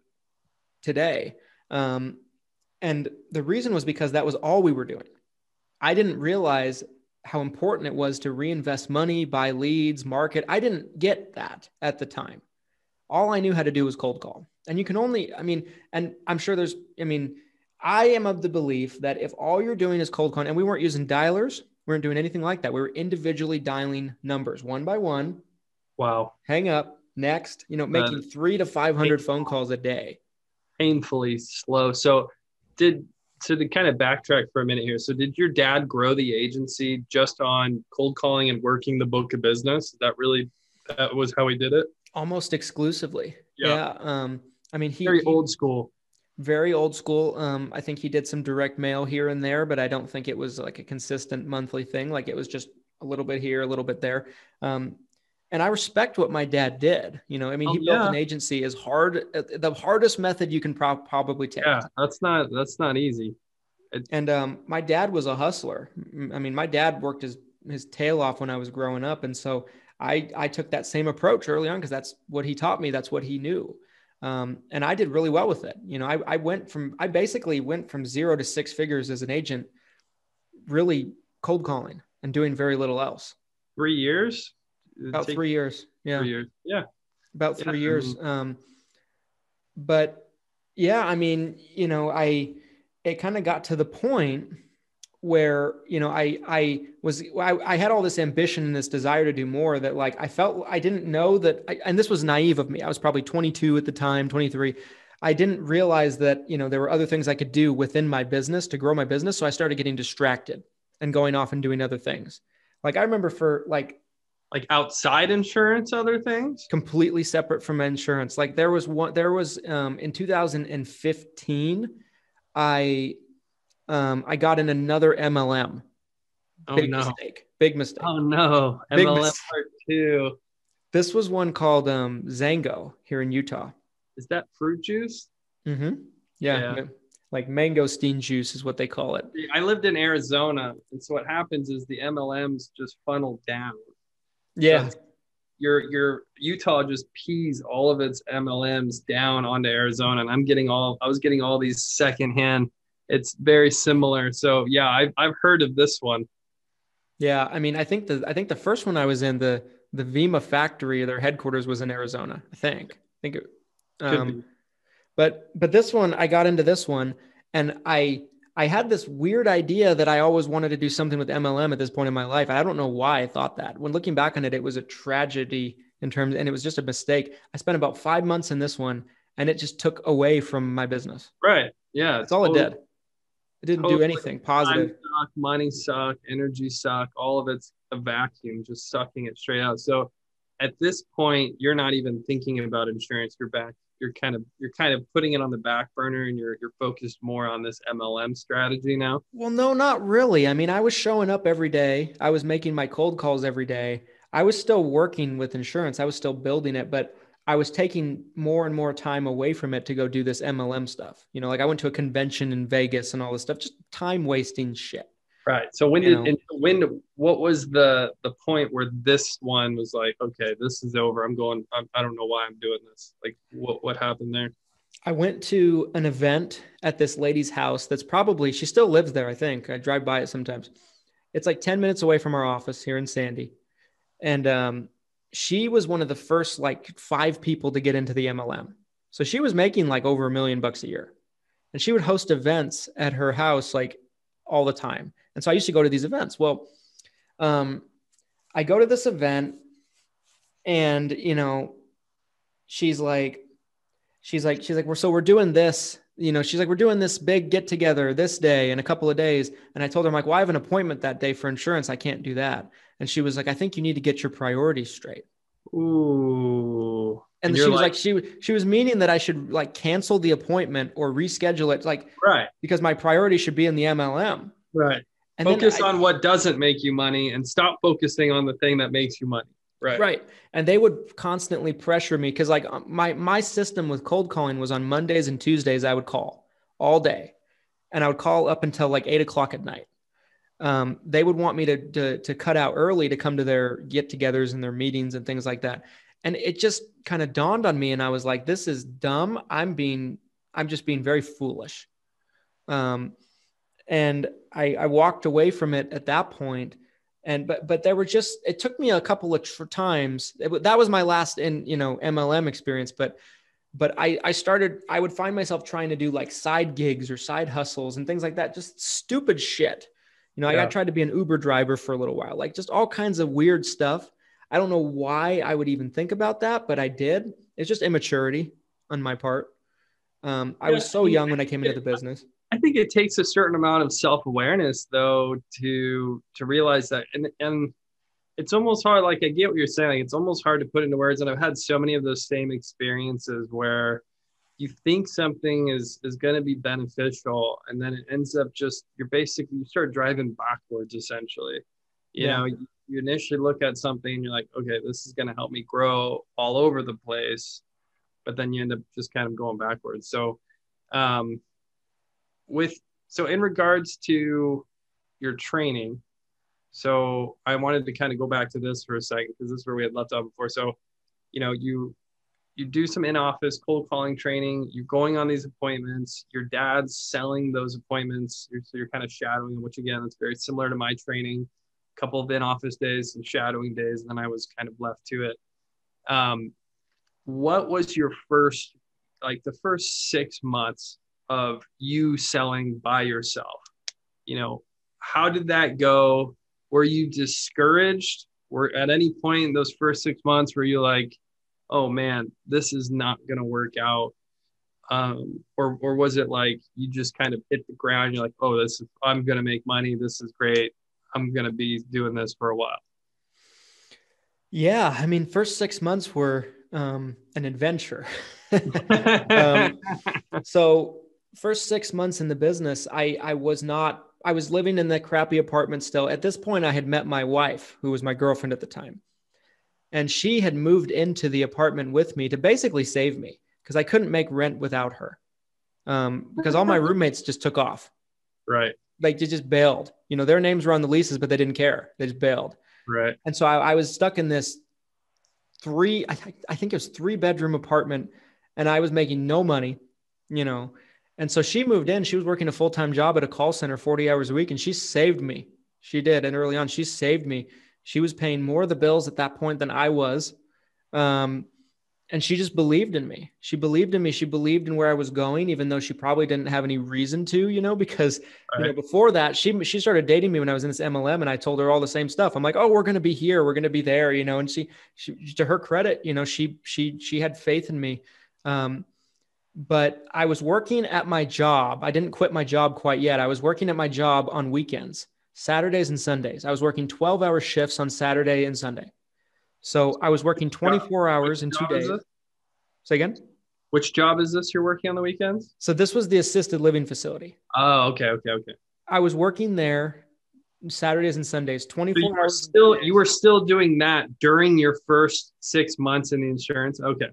today. And the reason was because that was all we were doing. I didn't realize how important it was to reinvest money, buy leads, market. I didn't get that at the time. All I knew how to do was cold call. And you can only, and I'm sure I am of the belief that if all you're doing is cold calling, and we weren't using dialers, we weren't doing anything like that. We were individually dialing numbers one by one. Wow. Hang up, next, making 300 to 500 phone calls a day. Painfully slow. So to kind of backtrack for a minute here. So did your dad grow the agency just on cold calling and working the book of business? That was how he did it? Almost exclusively. Yeah. He very old school. Very old school. I think he did some direct mail here and there, but I don't think it was like a consistent monthly thing. Like it was just a little bit here, a little bit there. And I respect what my dad did. He built an agency as hard, the hardest method you can probably take. Yeah, that's not easy. And my dad was a hustler. My dad worked his tail off when I was growing up. And so I took that same approach early on because that's what he taught me. That's what he knew. And I did really well with it. I basically went from 0 to 6 figures as an agent, really cold calling and doing very little else. 3 years? About 3 years. Yeah. 3 years. Yeah. About 3 years. But yeah, it kind of got to the point where, I had all this ambition and this desire to do more that like, I felt I didn't know that, and this was naive of me. I was probably 22 at the time, 23. I didn't realize that, there were other things I could do within my business to grow my business. So I started getting distracted and going off and doing other things. Like I remember for like outside insurance, other things completely separate from insurance. Like there was in 2015, I got in another MLM. Big mistake. Oh no. MLM part 2. This was one called Zango here in Utah. Is that fruit juice? Mm-hmm. Yeah. Like mangosteen juice is what they call it. I lived in Arizona. And so what happens is the MLMs just funnel down. Yeah. So your Utah just pees all of its MLMs down onto Arizona. And I was getting all these secondhand. It's very similar. So yeah, I've heard of this one. Yeah. I think the first one I was in, the Vima factory, their headquarters was in Arizona. I think it, but this one, I got into this one and I had this weird idea that I always wanted to do something with MLM at this point in my life. I don't know why I thought that. When looking back on it, it was a tragedy and it was just a mistake. I spent about 5 months in this one and it just took away from my business. Right. Yeah. That's all it did. It didn't do anything positive. Money suck, energy suck, all of it's a vacuum, just sucking it straight out. So at this point, you're not even thinking about insurance. You're kind of putting it on the back burner and you're focused more on this MLM strategy now. Well, no, not really. I was showing up every day. I was making my cold calls every day. I was still working with insurance. I was still building it, but I was taking more and more time away from it to go do this MLM stuff. Like I went to a convention in Vegas and all this stuff, just time wasting shit. Right. So what was the point where this one was like, okay, this is over. I don't know why I'm doing this. Like what happened there? I went to an event at this lady's house. She still lives there. I think I drive by it sometimes. It's like 10 minutes away from our office here in Sandy. And, she was one of the first like 5 people to get into the MLM. So she was making like over $1 million a year and she would host events at her house, like all the time. And so I used to go to these events. Well, I go to this event and, she's like, we're doing this, she's like, we're doing this big get together this day in a couple of days. And I told her, I'm like, well, I have an appointment that day for insurance. I can't do that. And she was like, I think you need to get your priorities straight. Ooh. And she was like, she was meaning that I should like cancel the appointment or reschedule it. Like, right. Because my priority should be in the MLM. Right. And focus on what doesn't make you money and stop focusing on the thing that makes you money. Right. Right. And they would constantly pressure me because like my system with cold calling was on Mondays and Tuesdays, I would call all day and I would call up until like 8:00 at night. They would want me to cut out early to come to their get-togethers and their meetings and things like that. And it just kind of dawned on me. And I was like, this is dumb. I'm just being very foolish. And I walked away from it at that point. But there were just, it took me a couple of times. That was my last MLM experience. But I would find myself trying to do like side gigs or side hustles and things like that. Just stupid shit. I tried to be an Uber driver for a little while, like just all kinds of weird stuff. I don't know why I would even think about that, but I did. It's just immaturity on my part. I was so young when I came into the business. I think it takes a certain amount of self-awareness though to realize that, and it's almost hard. Like I get what you're saying. Like, it's almost hard to put into words. And I've had so many of those same experiences where you think something is going to be beneficial, and then it ends up just, you start driving backwards essentially. You initially look at something and you're like, okay, this is going to help me grow all over the place, but then you end up just kind of going backwards. So, in regards to your training, so I wanted to kind of go back to this for a second, because this is where we had left off before. So, you do some in-office cold calling training, you're going on these appointments, your dad's selling those appointments. So you're kind of shadowing, which again, it's very similar to my training, a couple of in-office days and shadowing days. And then I was kind of left to it. What was your first 6 months of you selling by yourself? How did that go? Were you discouraged? Were at any point in those first 6 months, were you like, oh man, this is not going to work out? Or was it like you just kind of hit the ground? You're like, oh, I'm going to make money. This is great. I'm going to be doing this for a while. Yeah. I mean, first 6 months were an adventure. So first 6 months in the business, I was living in that crappy apartment still. At this point, I had met my wife, who was my girlfriend at the time. And she had moved into the apartment with me to basically save me, because I couldn't make rent without her. Because all my roommates just took off. Right. Like they just bailed. Their names were on the leases, but they didn't care. They just bailed. Right. And so I was stuck in this I think it was 3-bedroom apartment, and I was making no money, And so she moved in. She was working a full-time job at a call center 40 hours a week, and she saved me. She did. And early on, she saved me. She was paying more of the bills at that point than I was. And she just believed in me. She believed in me. She believed in where I was going, even though she probably didn't have any reason to, because, before that, she started dating me when I was in this MLM, and I told her all the same stuff. I'm like, oh, we're going to be here. We're going to be there, and she, to her credit, she had faith in me. But I was working at my job. I didn't quit my job quite yet. I was working at my job on weekends, Saturdays and Sundays. I was working 12-hour shifts on Saturday and Sunday. So I was working 24 hours in 2 days. Say again? Which job is this you're working on the weekends? So this was the assisted living facility. Oh, okay. I was working there Saturdays and Sundays, 24 hours. You were still doing that during your first 6 months in the insurance? Okay.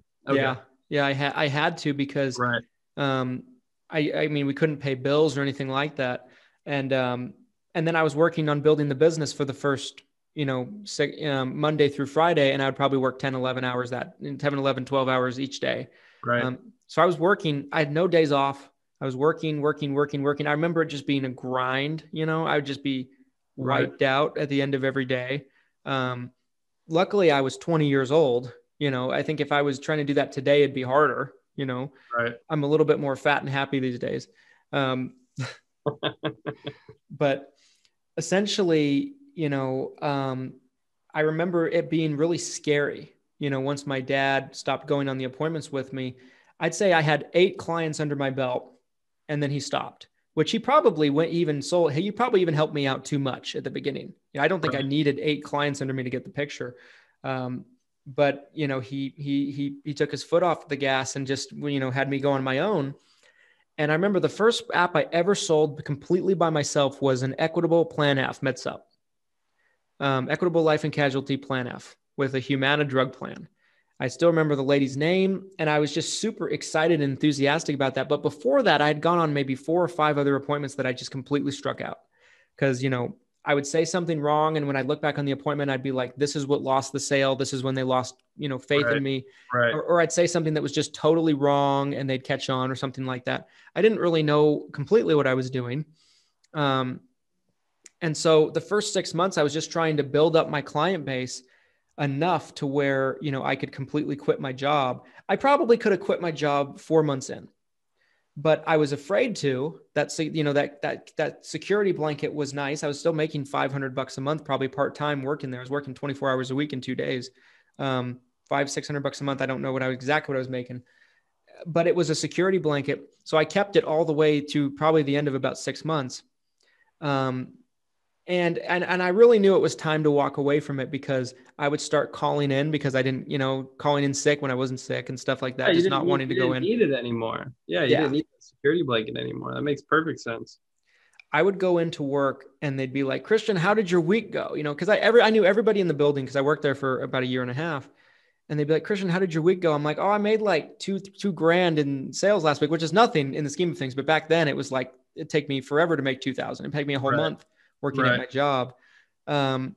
Yeah, I had to, because right. I mean, we couldn't pay bills or anything like that. And then I was working on building the business for the first, Monday through Friday, and I would probably work 10, 11 hours 12 hours each day. Right. So I was working, I had no days off. I was working. I remember it just being a grind, I would just be wiped out at the end of every day. Luckily I was 20 years old. I think if I was trying to do that today, it'd be harder, Right. I'm a little bit more fat and happy these days. But essentially, I remember it being really scary. Once my dad stopped going on the appointments with me, I'd say I had 8 clients under my belt, and then he stopped, which he probably he probably even helped me out too much at the beginning. I don't think I needed 8 clients under me to get the picture. But he took his foot off the gas and just, had me go on my own. And I remember the first app I ever sold completely by myself was an Equitable Plan F, MedSup. Equitable Life and Casualty Plan F with a Humana drug plan. I still remember the lady's name, and I was just super excited and enthusiastic about that. But before that, I had gone on maybe 4 or 5 other appointments that I just completely struck out, because, I would say something wrong. And when I look back on the appointment, I'd be like, this is what lost the sale. This is when they lost, faith in me. Right. Or I'd say something that was just totally wrong and they'd catch on or something like that. I didn't really know completely what I was doing. And so the first 6 months, I was just trying to build up my client base enough to where, I could completely quit my job. I probably could have quit my job 4 months in, but I was afraid to. That security blanket was nice. I was still making $500 a month, probably part-time working there. I was working 24 hours a week in 2 days, $600 a month. I don't know exactly what I was making, but it was a security blanket. So I kept it all the way to probably the end of about 6 months. And I really knew it was time to walk away from it, because I would start calling in because I didn't, calling in sick when I wasn't sick and stuff like that, just not wanting to go in. You didn't need it anymore. Yeah, you didn't need the security blanket anymore. That makes perfect sense. I would go into work and they'd be like, Christian, how did your week go? Because I knew everybody in the building because I worked there for about 1.5 years. And they'd be like, Christian, how did your week go? I'm like, oh, I made like $2,000 in sales last week, which is nothing in the scheme of things. But back then it was like, it'd take me forever to make 2,000. It'd take me a whole month working at my job. And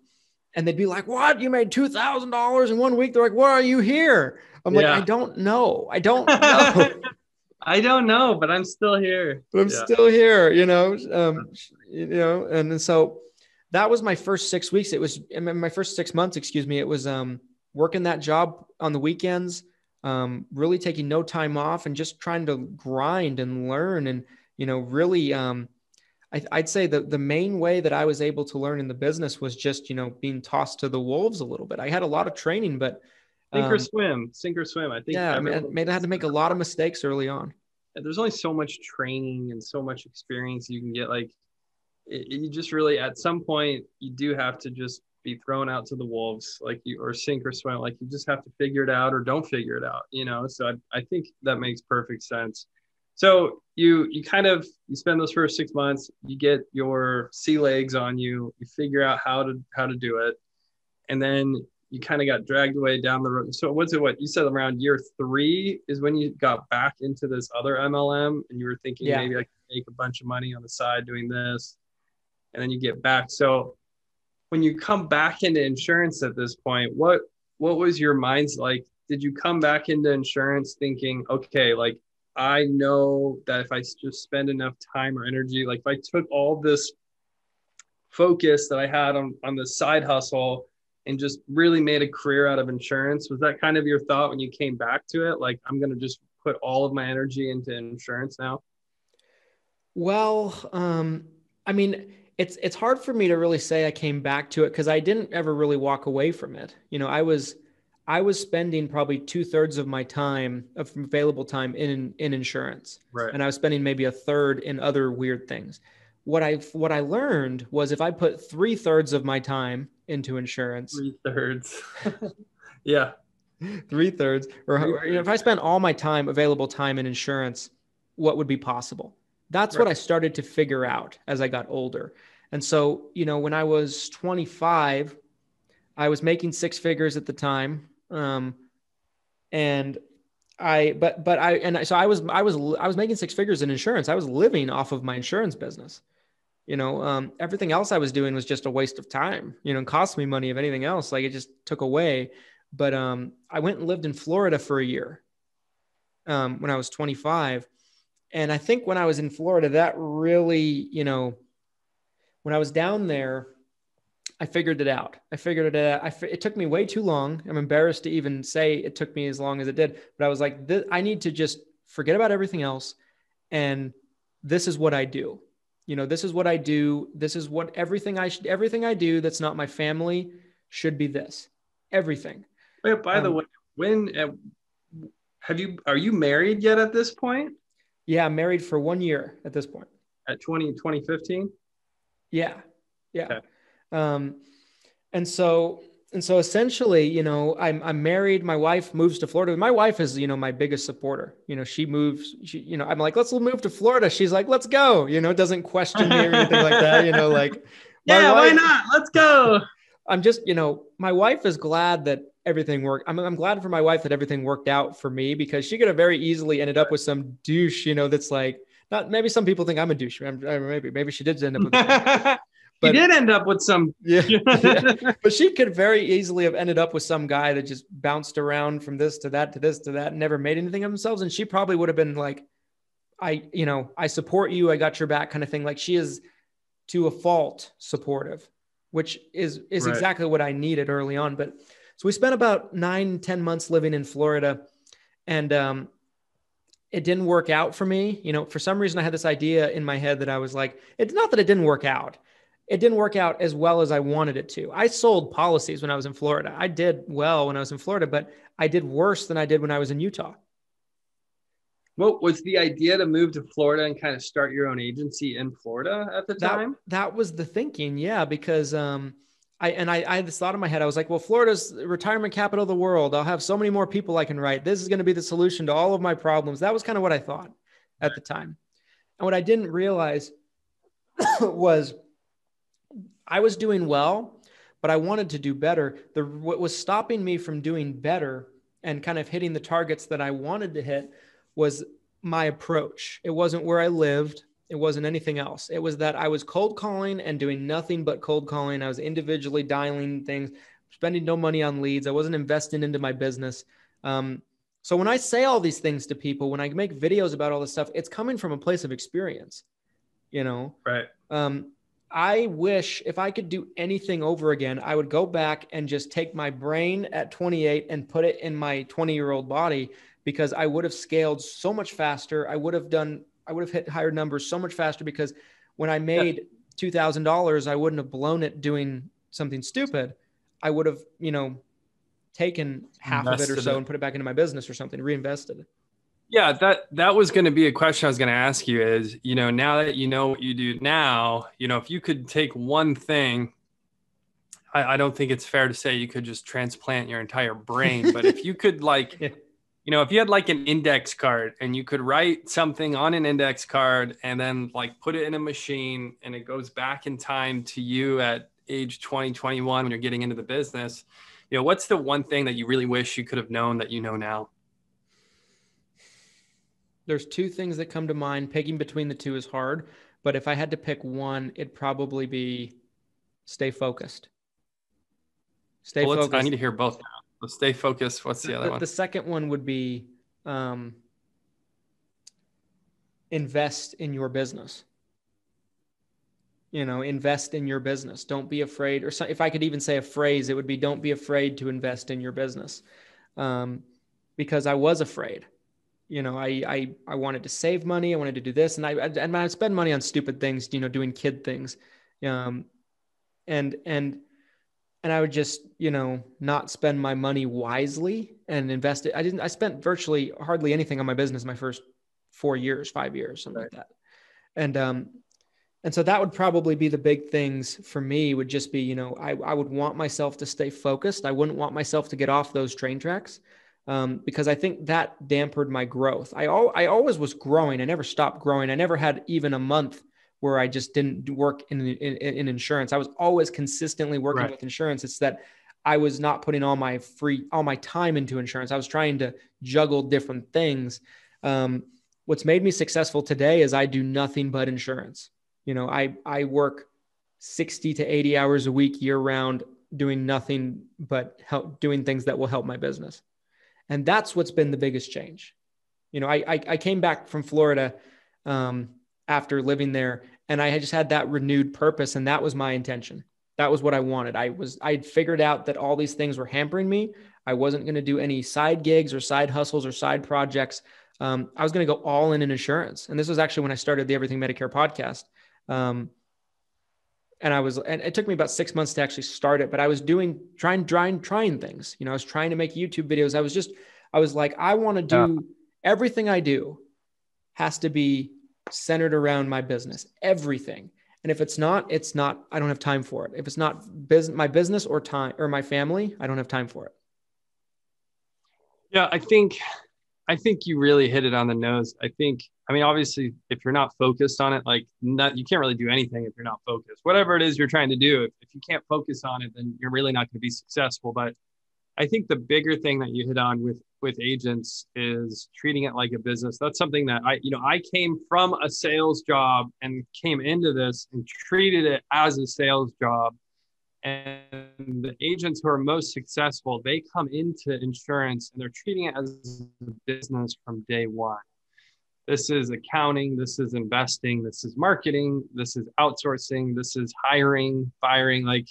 they'd be like, what? You made $2,000 in 1 week? They're like, why are you here? I'm like, I don't know. I don't know. I don't know, but I'm still here. But I'm still here, and so that was my first 6 weeks. It was my first 6 months, excuse me. It was, working that job on the weekends, really taking no time off and just trying to grind and learn. And, really, I'd say the main way that I was able to learn in the business was just, being tossed to the wolves a little bit. I had a lot of training, but sink or swim. I think. Yeah, I had to make a lot of mistakes early on. There's only so much training and so much experience you can get. Like, you just really, at some point, you do have to just be thrown out to the wolves, or sink or swim. Like, you just have to figure it out or don't figure it out. So I think that makes perfect sense. So you spend those first 6 months, you get your sea legs on you, you figure out how to do it. And then you kind of got dragged away down the road. So what you said around year 3 is when you got back into this other MLM and you were thinking, maybe I can make a bunch of money on the side doing this. And then you get back. So when you come back into insurance at this point, what was your mind's like? Did you come back into insurance thinking, okay, like, I know that if I just spend enough time or energy, like if I took all this focus that I had on the side hustle and just really made a career out of insurance, was that kind of your thought when you came back to it? Like, I'm going to just put all of my energy into insurance now? Well, I mean, it's hard for me to really say I came back to it because I didn't ever really walk away from it. I was spending probably 2/3 of my time of available time in insurance. Right. And I was spending maybe 1/3 in other weird things. What I learned was if I put 3/3 of my time into insurance, 3/3. Yeah. 3/3, or if I spent all my available time in insurance, what would be possible? That's what I started to figure out as I got older. And so, when I was 25, I was making 6 figures at the time. So I was making 6 figures in insurance. I was living off of my insurance business. Everything else I was doing was just a waste of time, and cost me money if anything else, like it just took away. But, I went and lived in Florida for a year, when I was 25. And I think when I was in Florida, that really, when I was down there, I figured it out. It took me way too long. I'm embarrassed to even say it took me as long as it did, but I was like, I need to just forget about everything else. And this is what I do. This is what I do. This is what everything I do that's not my family should be this. Everything. Wait, by the way, are you married yet at this point? Yeah, I'm married for 1 year at this point. At 2015? Yeah. Okay. And so essentially, I'm married. My wife moves to Florida. My wife is, my biggest supporter. She moves, I'm like, let's move to Florida. She's like, let's go, doesn't question me or anything like that, like, yeah, why not? Let's go. I'm just, my wife is glad that everything worked. I'm glad for my wife that everything worked out for me, because she could have very easily ended up with some douche, that's like, not, maybe some people think I'm a douche. Maybe she did end up with But, she did end up with some. Yeah. But she could very easily have ended up with some guy that just bounced around from this to that, to this, to that, and never made anything of themselves. And she probably would have been like, I support you. I got your back kind of thing. Like, she is to a fault supportive, which is Right. exactly what I needed early on. But so we spent about 9-10 months living in Florida, and it didn't work out for me. You know, for some reason I had this idea in my head that I was like, it's not that it didn't work out. It didn't work out as well as I wanted it to. I sold policies when I was in Florida. I did well when I was in Florida, but I did worse than I did when I was in Utah. What was the idea to move to Florida and kind of start your own agency in Florida at the time? That was the thinking. Yeah. Because, I had this thought in my head. I was like, well, Florida's the retirement capital of the world. I'll have so many more people I can write. This is going to be the solution to all of my problems. That was kind of what I thought at the time. And what I didn't realize was I was doing well, but I wanted to do better. What was stopping me from doing better and kind of hitting the targets that I wanted to hit was my approach. It wasn't where I lived. It wasn't anything else. It was that I was cold calling and doing nothing but cold calling. I was individually dialing things, spending no money on leads. I wasn't investing into my business. So when I say all these things to people, when I make videos about all this stuff, it's coming from a place of experience, you know? Right. I wish if I could do anything over again, I would go back and just take my brain at 28 and put it in my 20-year-old body, because I would have scaled so much faster. I would have hit higher numbers so much faster, because when I made $2,000, I wouldn't have blown it doing something stupid. I would have, taken half of it or so and put it back into my business or something, reinvested it. Yeah, that was going to be a question I was going to ask you is, now that you know what you do now, if you could take one thing, I don't think it's fair to say you could just transplant your entire brain, but if you could if you had like an index card and you could write something on an index card and then put it in a machine and it goes back in time to you at age 20, 21 when you're getting into the business, what's the one thing that you really wish you could have known that you know now? There's two things that come to mind. Picking between the two is hard, but if I had to pick one, it'd probably be stay focused. Stay focused. I need to hear both now. So stay focused. What's the other one? The second one would be invest in your business. Invest in your business. Don't be afraid. Or if I could even say a phrase, it would be don't be afraid to invest in your business. Because I was afraid. I wanted to save money. I wanted to do this. And I spend money on stupid things, doing kid things. And I would just, not spend my money wisely and invest it. I spent virtually hardly anything on my business my first 4 years, 5 years, something like that. And so that would probably be the big things for me, would just be, I would want myself to stay focused. I wouldn't want myself to get off those train tracks. Because I think that dampened my growth. I always was growing. I never stopped growing. I never had even a month where I just didn't work in insurance. I was always consistently working with insurance. It's that I was not putting all my time into insurance. I was trying to juggle different things. What's made me successful today is I do nothing but insurance. I work 60 to 80 hours a week year round doing nothing but doing things that will help my business. And that's what's been the biggest change. I came back from Florida after living there, and I had just had that renewed purpose, and that was my intention. That was what I wanted. I'd figured out that all these things were hampering me. I wasn't going to do any side gigs or side hustles or side projects. I was going to go all in insurance. And this was actually when I started the Everything Medicare podcast. And it took me about 6 months to actually start it, but I was trying things. I was trying to make YouTube videos. I was like, I want to do everything I do has to be centered around my business, everything. And if it's not, I don't have time for it. If it's not my business or my family, I don't have time for it. Yeah. I think you really hit it on the nose. Obviously if you're not focused on it, you can't really do anything if you're not focused, whatever it is you're trying to do. If you can't focus on it, then you're really not going to be successful. But I think the bigger thing that you hit on with agents is treating it like a business. That's something that I came from a sales job and came into this and treated it as a sales job. And the agents who are most successful, they come into insurance and they're treating it as a business from day one. This is accounting. This is investing. This is marketing. This is outsourcing. This is hiring, firing. Like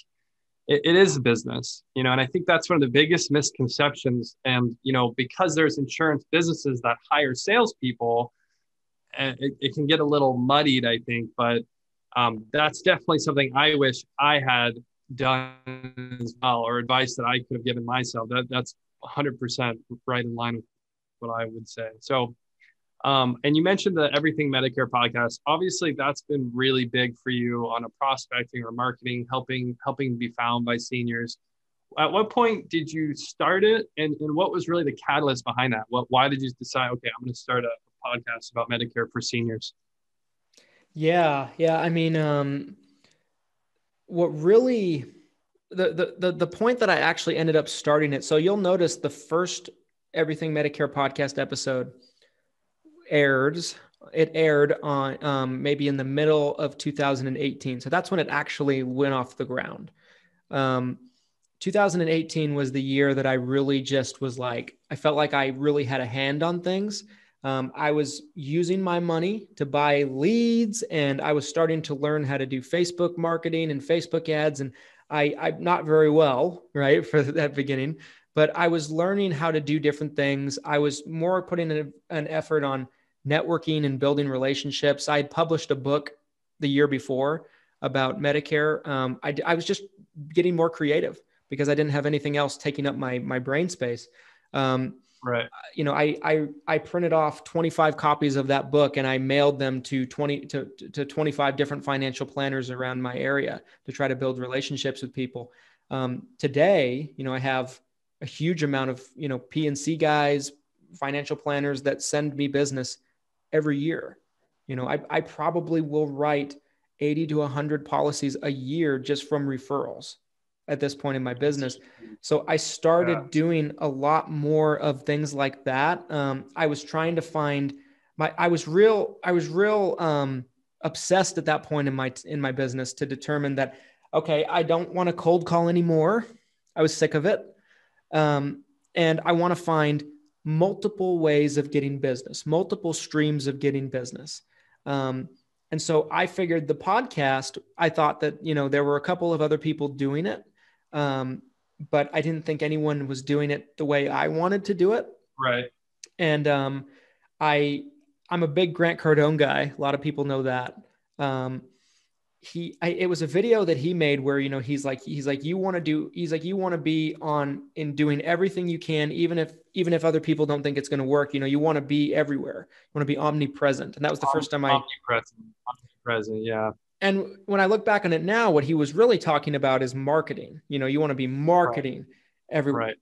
it is a business, you know, and I think that's one of the biggest misconceptions. And, you know, because there's insurance businesses that hire salespeople, it can get a little muddied, I think, but that's definitely something I wish I had done as well, or advice that I could have given myself. That's 100% right in line with what I would say. So, and you mentioned the Everything Medicare podcast. Obviously, that's been really big for you on a prospecting or marketing, helping be found by seniors. At what point did you start it, and what was really the catalyst behind that? Why did you decide, okay, I'm going to start a podcast about Medicare for seniors? Yeah. I mean, what really the point that I actually ended up starting it. So you'll notice the first Everything Medicare podcast episode aired on maybe in the middle of 2018. So that's when it actually went off the ground. 2018 was the year that I really just was like, I felt like I really had a hand on things. I was using my money to buy leads, and I was starting to learn how to do Facebook marketing and Facebook ads. And I'm not very well, right, for that beginning, but I was learning how to do different things. I was more putting an effort on networking and building relationships. I had published a book the year before about Medicare. I was just getting more creative because I didn't have anything else taking up my brain space. Right. You know, I printed off 25 copies of that book, and I mailed them to 25 different financial planners around my area to try to build relationships with people. Today, you know, I have a huge amount of, you know, P&C guys, financial planners that send me business every year. You know, I probably will write 80 to 100 policies a year just from referrals at this point in my business. So I started doing a lot more of things like that. I was trying to find I was real obsessed at that point in my business to determine that, okay, I don't want to cold call anymore. I was sick of it. And I want to find multiple ways of getting business, multiple streams of getting business. And so I figured the podcast, I thought that, you know, there were a couple of other people doing it. But I didn't think anyone was doing it the way I wanted to do it. Right. And I'm a big Grant Cardone guy. A lot of people know that. It was a video that he made where, you know, he's like, you want to be on in doing everything you can, even if other people don't think it's going to work, you know, you want to be everywhere. You want to be omnipresent. And that was the first time omnipresent. Yeah. And when I look back on it now, what he was really talking about is marketing. You know, you want to be marketing everywhere.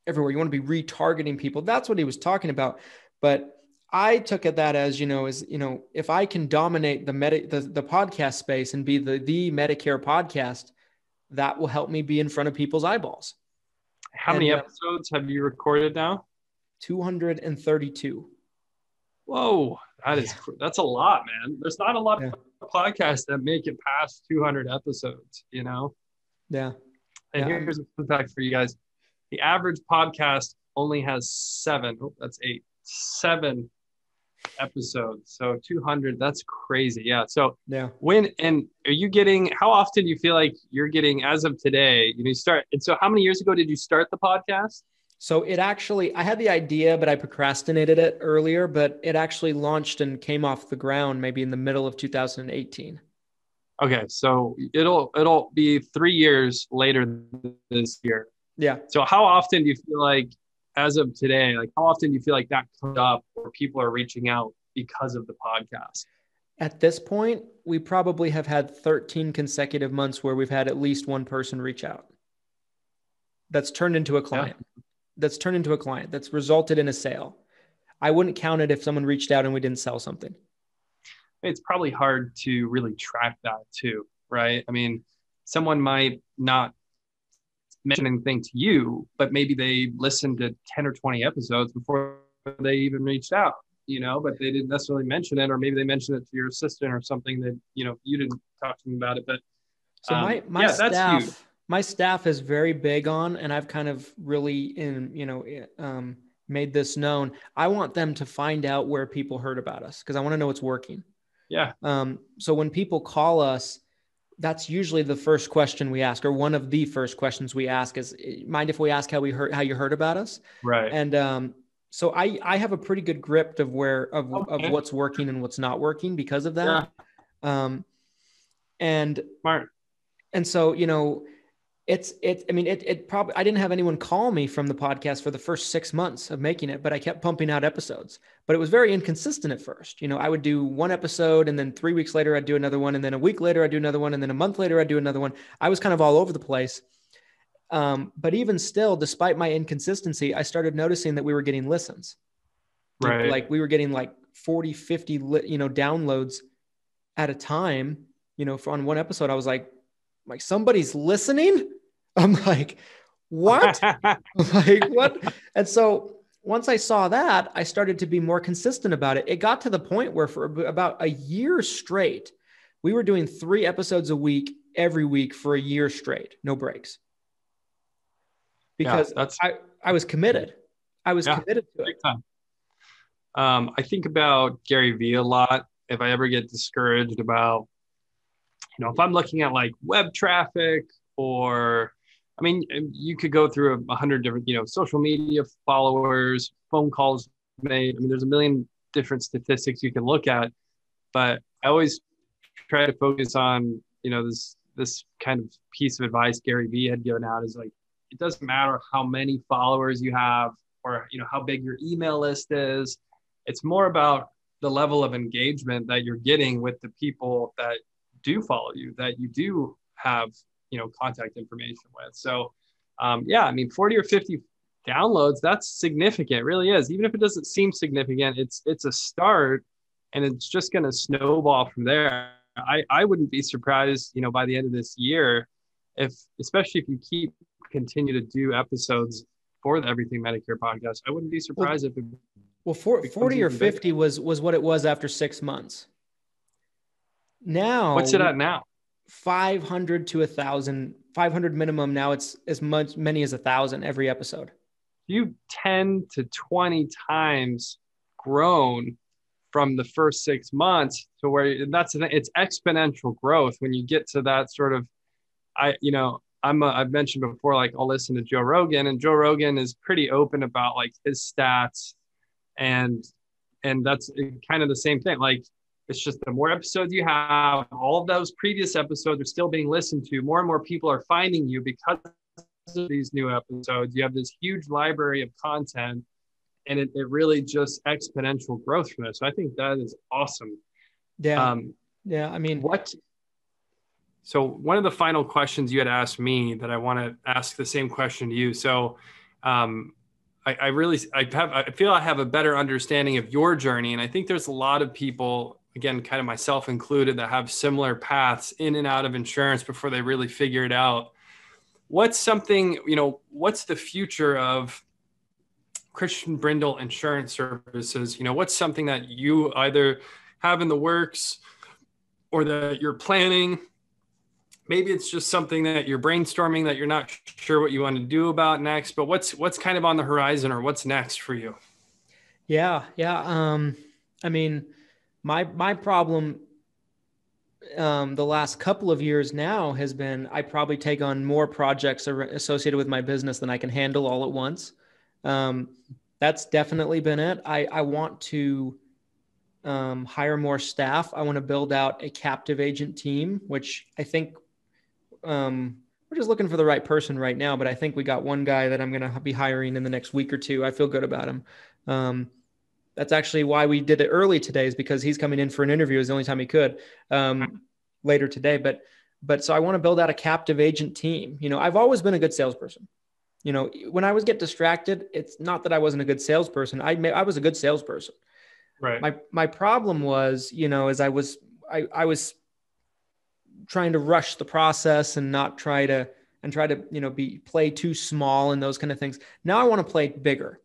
You want to be retargeting people. That's what he was talking about. But I took it that as, if I can dominate the podcast space and be the Medicare podcast, that will help me be in front of people's eyeballs. How many episodes have you recorded now? 232. Whoa, that's a lot, man. There's not a lot of podcasts that make it past 200 episodes, you know? Yeah. And here's a fun fact for you guys. The average podcast only has 7 episodes. So 200, that's crazy. Yeah. So how often do you feel like you're getting, as of today, you start, and so how many years ago did you start the podcast? So I had the idea, but I procrastinated it earlier, but it actually launched and came off the ground maybe in the middle of 2018. Okay. So it'll be 3 years later this year. Yeah. So how often do you feel like, as of today, like how often do you feel like that comes up or people are reaching out because of the podcast? At this point, we probably have had 13 consecutive months where we've had at least one person reach out. That's turned into a client. That's resulted in a sale. I wouldn't count it if someone reached out and we didn't sell something. It's probably hard to really track that too, right? I mean, someone might not mention anything to you, but maybe they listened to 10 or 20 episodes before they even reached out, but they didn't necessarily mention it, or maybe they mentioned it to your assistant or something that, you didn't talk to them about it. But so my staff is very big on, and I've kind of really made this known, I want them to find out where people heard about us because I want to know what's working. Yeah. So when people call us, that's usually the first question we ask, or one of the first questions we ask is, mind if we ask how you heard about us? Right. And so I have a pretty good grip of Okay. what's working and what's not working because of that. Yeah. And Smart. and so, it probably, I didn't have anyone call me from the podcast for the first 6 months of making it, but I kept pumping out episodes, but it was very inconsistent at first. I would do one episode and then 3 weeks later I'd do another one. And then a week later I'd do another one. And then a month later I'd do another one. I was kind of all over the place. But even still, despite my inconsistency, I started noticing that we were getting listens. Right. Like we were getting like 40, 50, downloads at a time, on one episode. I was like somebody's listening. I'm like, what? Like what? And so once I saw that, I started to be more consistent about it. It got to the point where for about a year straight, we were doing 3 episodes a week, every week for a year straight, no breaks. Because I was committed. I was committed to it. I think about Gary Vee a lot. If I ever get discouraged about, if I'm looking at like web traffic, or, you could go through 100 different, social media followers, phone calls made. There's a million different statistics you can look at, but I always try to focus on, this kind of piece of advice Gary Vee had given out is like, it doesn't matter how many followers you have or, how big your email list is. It's more about the level of engagement that you're getting with the people that do follow you, that you do have, contact information with. So, 40 or 50 downloads, that's significant. It really is. Even if it doesn't seem significant, it's a start, and it's just going to snowball from there. I wouldn't be surprised, by the end of this year, especially if you continue to do episodes for the Everything Medicare podcast, I wouldn't be surprised if it 40 or 50 was what it was after 6 months. Now, what's it at now? 500 to 1,000, 500 minimum. Now it's as many as 1,000 every episode. You 10 to 20 times grown from the first 6 months to where it's exponential growth. When you get to that sort of, I've mentioned before, like I'll listen to Joe Rogan, and Joe Rogan is pretty open about like his stats, and that's kind of the same thing. Like, it's just the more episodes you have, all of those previous episodes are still being listened to. More and more people are finding you because of these new episodes. You have this huge library of content, and it really just exponential growth from this. So I think that is awesome. Yeah. So one of the final questions you had asked me that I want to ask the same question to you. So I feel I have a better understanding of your journey. And I think there's a lot of people, again, kind of myself included, that have similar paths in and out of insurance before they really figure it out. What's something, what's the future of Christian Brindle Insurance Services? What's something that you either have in the works or that you're planning? Maybe it's just something that you're brainstorming that you're not sure what you want to do about next, but what's kind of on the horizon, or what's next for you? Yeah. My problem the last couple of years now has been, I probably take on more projects associated with my business than I can handle all at once. That's definitely been it. I want to hire more staff. I want to build out a captive agent team, which I think we're just looking for the right person right now, but I think we got one guy that I'm going to be hiring in the next week or two. I feel good about him. That's actually why we did it early today, is because he's coming in for an interview. Is the only time he could later today. But so I want to build out a captive agent team. I've always been a good salesperson. When I get distracted, it's not that I wasn't a good salesperson. I was a good salesperson. Right. My problem was, is I was trying to rush the process and not try to play too small and those kind of things. Now I want to play bigger.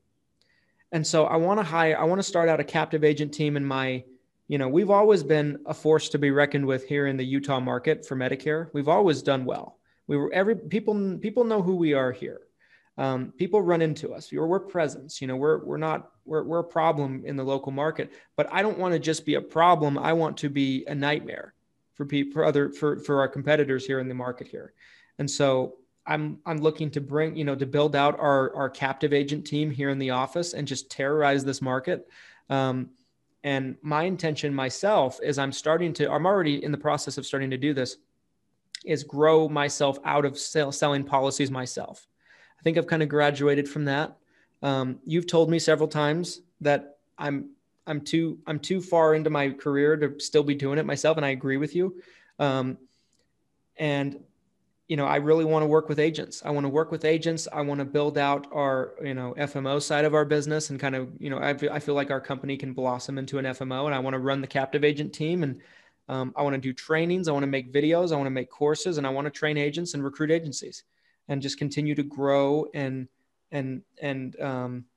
And so I want to start out a captive agent team in my, we've always been a force to be reckoned with here in the Utah market for Medicare. We've always done well. People know who we are here. People run into us. We're a presence. We're a problem in the local market. But I don't want to just be a problem. I want to be a nightmare for people, for our competitors here in the market here. And so I'm looking to bring, to build out our captive agent team here in the office and just terrorize this market. And my intention myself is I'm already in the process of starting to do this, is grow myself out of selling policies myself. I think I've kind of graduated from that. You've told me several times that I'm too far into my career to still be doing it myself. And I agree with you. I really want to work with agents. I want to build out our, FMO side of our business and kind of, I feel like our company can blossom into an FMO, and I want to run the captive agent team. And I want to do trainings. I want to make videos. I want to make courses, and I want to train agents and recruit agencies and just continue to grow and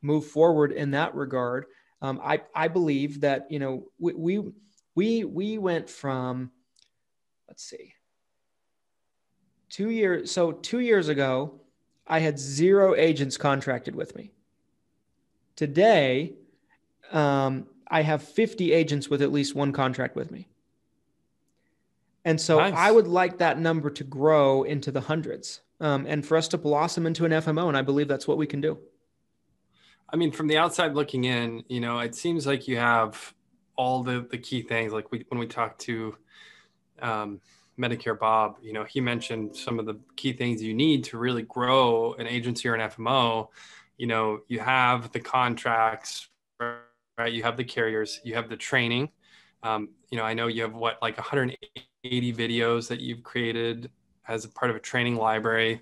move forward in that regard. I believe that, we went from, let's see, 2 years. So 2 years ago, I had 0 agents contracted with me. Today, I have 50 agents with at least one contract with me. And so nice. I would like that number to grow into the hundreds, and for us to blossom into an FMO. And I believe that's what we can do. I mean, from the outside looking in, it seems like you have all the key things. Like when we talked to Medicare Bob, he mentioned some of the key things you need to really grow an agency or an FMO. You have the contracts, right? You have the carriers, you have the training. I know you have like 180 videos that you've created as a part of a training library.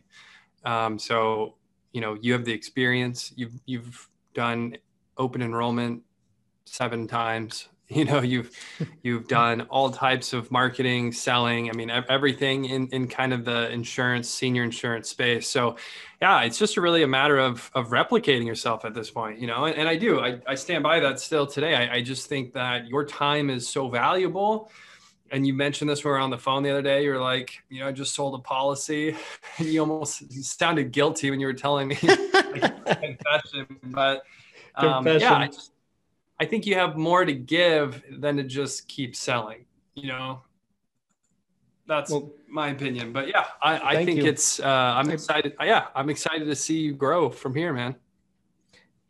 So, you have the experience. You've done open enrollment 7 times. You've done all types of marketing, selling. I mean, everything in kind of the senior insurance space. So yeah, it's just really a matter of replicating yourself at this point, and I stand by that still today. I just think that your time is so valuable. And you mentioned this when we were on the phone the other day. You're like, I just sold a policy. You sounded guilty when you were telling me confession, but yeah, I think you have more to give than to just keep selling, that's my opinion, but yeah, I think it's, I'm excited. Yeah. I'm excited to see you grow from here, man.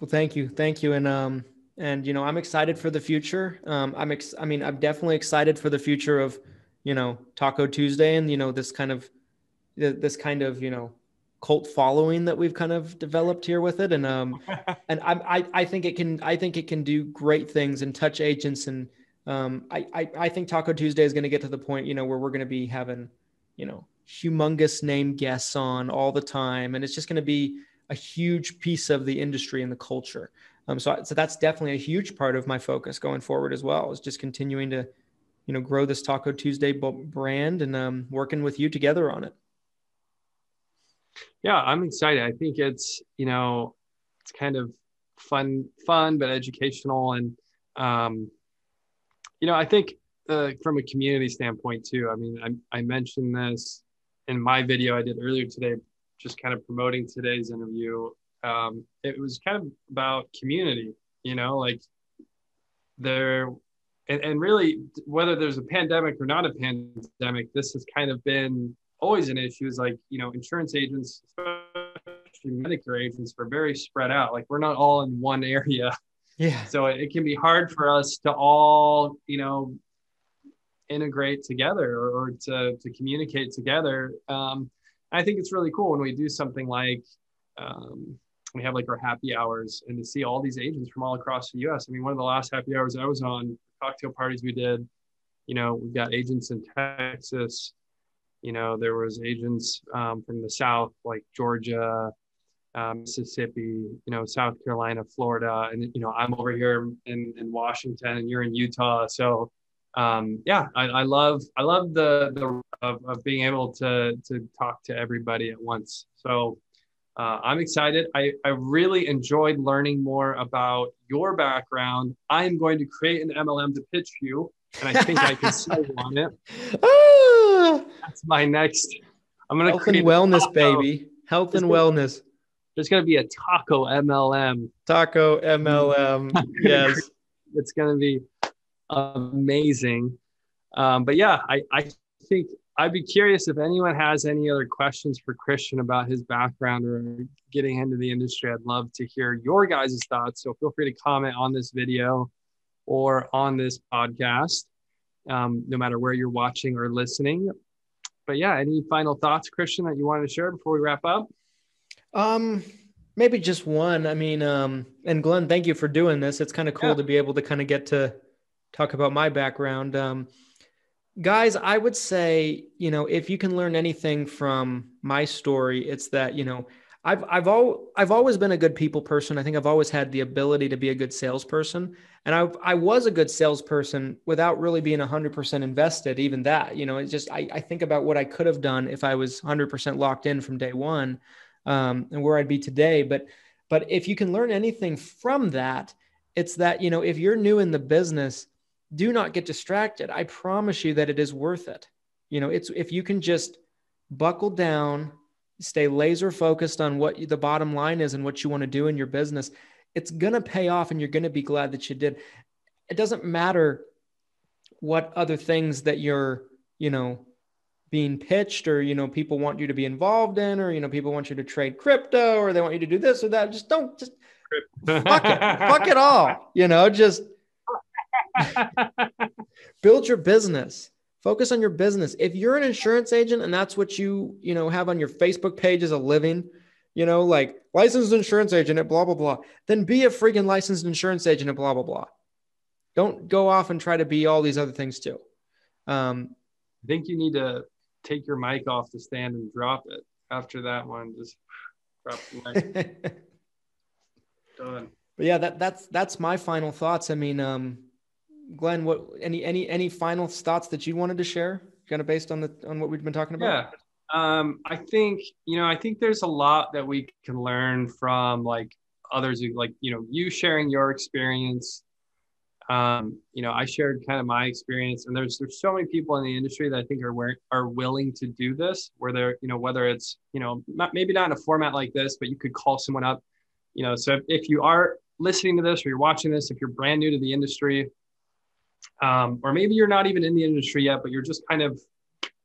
Well, thank you. And I'm excited for the future. I'm definitely excited for the future of, Taco Tuesday and, this kind of, cult following that we've kind of developed here with it. And I think it can do great things and touch agents. And I think Taco Tuesday is going to get to the point, where we're going to be having, humongous name guests on all the time. And it's just going to be a huge piece of the industry and the culture. So that's definitely a huge part of my focus going forward as well, is just continuing to, grow this Taco Tuesday brand and working with you together on it. Yeah, I'm excited. I think it's, it's kind of fun, but educational. And, I think from a community standpoint too, I mean, I mentioned this in my video I did earlier today, just kind of promoting today's interview. It was kind of about community, like and really, whether there's a pandemic or not a pandemic, this has kind of been always an issue, is like, insurance agents, especially Medicare agents, are very spread out. Like, we're not all in one area. Yeah. So it can be hard for us to all, integrate together or to communicate together. I think it's really cool when we do something like, we have like our happy hours, and to see all these agents from all across the US. I mean, one of the last happy hours I was on, cocktail parties we did, we've got agents in Texas. There was agents from the South, like Georgia, Mississippi, South Carolina, Florida. And, I'm over here in Washington, and you're in Utah. So, yeah, I love the of being able to talk to everybody at once. So I'm excited. I really enjoyed learning more about your background. I am going to create an MLM to pitch you, and I think I can sell on it. That's my next. I'm going to create health and wellness, baby. Health and wellness. there's going to be a taco MLM. Taco MLM. Yes. It's going to be amazing. But yeah, I think I'd be curious if anyone has any other questions for Christian about his background or getting into the industry. I'd love to hear your guys' thoughts. So feel free to comment on this video or on this podcast, no matter where you're watching or listening. But yeah, any final thoughts, Christian, that you wanted to share before we wrap up? Maybe just one. I mean, and Glenn, thank you for doing this. It's kind of cool to be able to kind of get to talk about my background. Guys, I would say, if you can learn anything from my story, it's that, I've always been a good people person. I think I've always had the ability to be a good salesperson. And I was a good salesperson without really being 100% invested, even that, it's just, I think about what I could have done if I was 100% locked in from day one, and where I'd be today. But if you can learn anything from that, it's that, if you're new in the business, do not get distracted. I promise you that it is worth it. It's, if you can just buckle down, stay laser focused on what the bottom line is and what you want to do in your business, it's going to pay off and you're going to be glad that you did. It doesn't matter what other things that you're, being pitched or, people want you to be involved in, or, people want you to trade crypto or they want you to do this or that. Just fuck it all, just build your business. Focus on your business. If you're an insurance agent and that's what you have on your Facebook page as a living, like licensed insurance agent at blah, blah, blah, then be a freaking licensed insurance agent at blah, blah, blah. Don't go off and try to be all these other things too. I think you need to take your mic off the stand and drop it after that one. Just drop the mic. Done. But yeah, that's my final thoughts. I mean, Glenn, what any final thoughts that you wanted to share, kind of based on what we've been talking about? Yeah, I think there's a lot that we can learn from like others, like you sharing your experience. I shared kind of my experience, and there's so many people in the industry that I think are willing to do this, where they're whether it's maybe not in a format like this, but you could call someone up. So if you are listening to this or you're watching this, if you're brand new to the industry. Or maybe you're not even in the industry yet, but you're just kind of,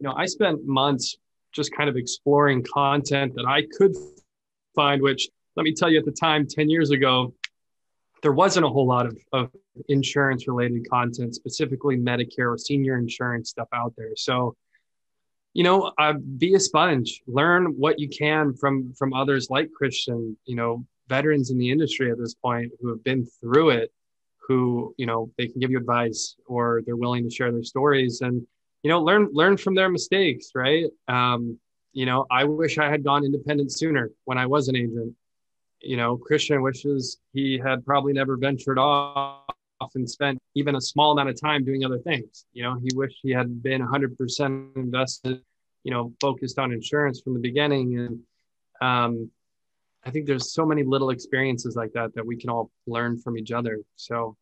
I spent months just kind of exploring content that I could find, which let me tell you, at the time, 10 years ago, there wasn't a whole lot of insurance related content, specifically Medicare or senior insurance stuff out there. So, be a sponge, learn what you can from others like Christian, veterans in the industry at this point who have been through it, who, they can give you advice or they're willing to share their stories and, learn from their mistakes. Right. I wish I had gone independent sooner when I was an agent. Christian wishes he had probably never ventured off and spent even a small amount of time doing other things. He wished he had been 100% invested, focused on insurance from the beginning. And, I think there's so many little experiences like that we can all learn from each other. So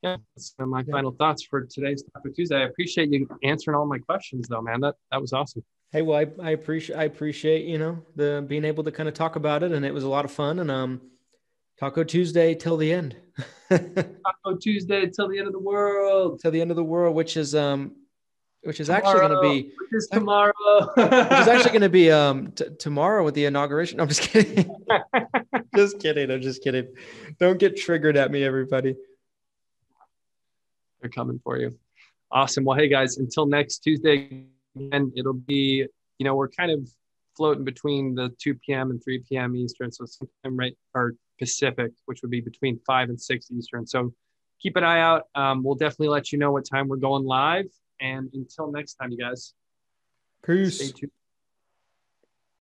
yeah, that's my final thoughts for today's Taco Tuesday. I appreciate you answering all my questions though, man. That was awesome. Hey, well, I appreciate, the being able to kind of talk about it, and it was a lot of fun. And Taco Tuesday till the end. Taco Tuesday till the end of the world. Till the end of the world, which is actually going to be tomorrow. Which is actually going to be tomorrow with the inauguration. No, I'm just kidding. I'm just kidding. Don't get triggered at me, everybody. They're coming for you. Awesome. Well, hey guys, until next Tuesday, again, it'll be, we're kind of floating between the 2 p.m. and 3 p.m. Eastern. So sometime or Pacific, which would be between 5 and 6 Eastern. So keep an eye out. We'll definitely let you know what time we're going live. And until next time, you guys. Peace. Stay tuned.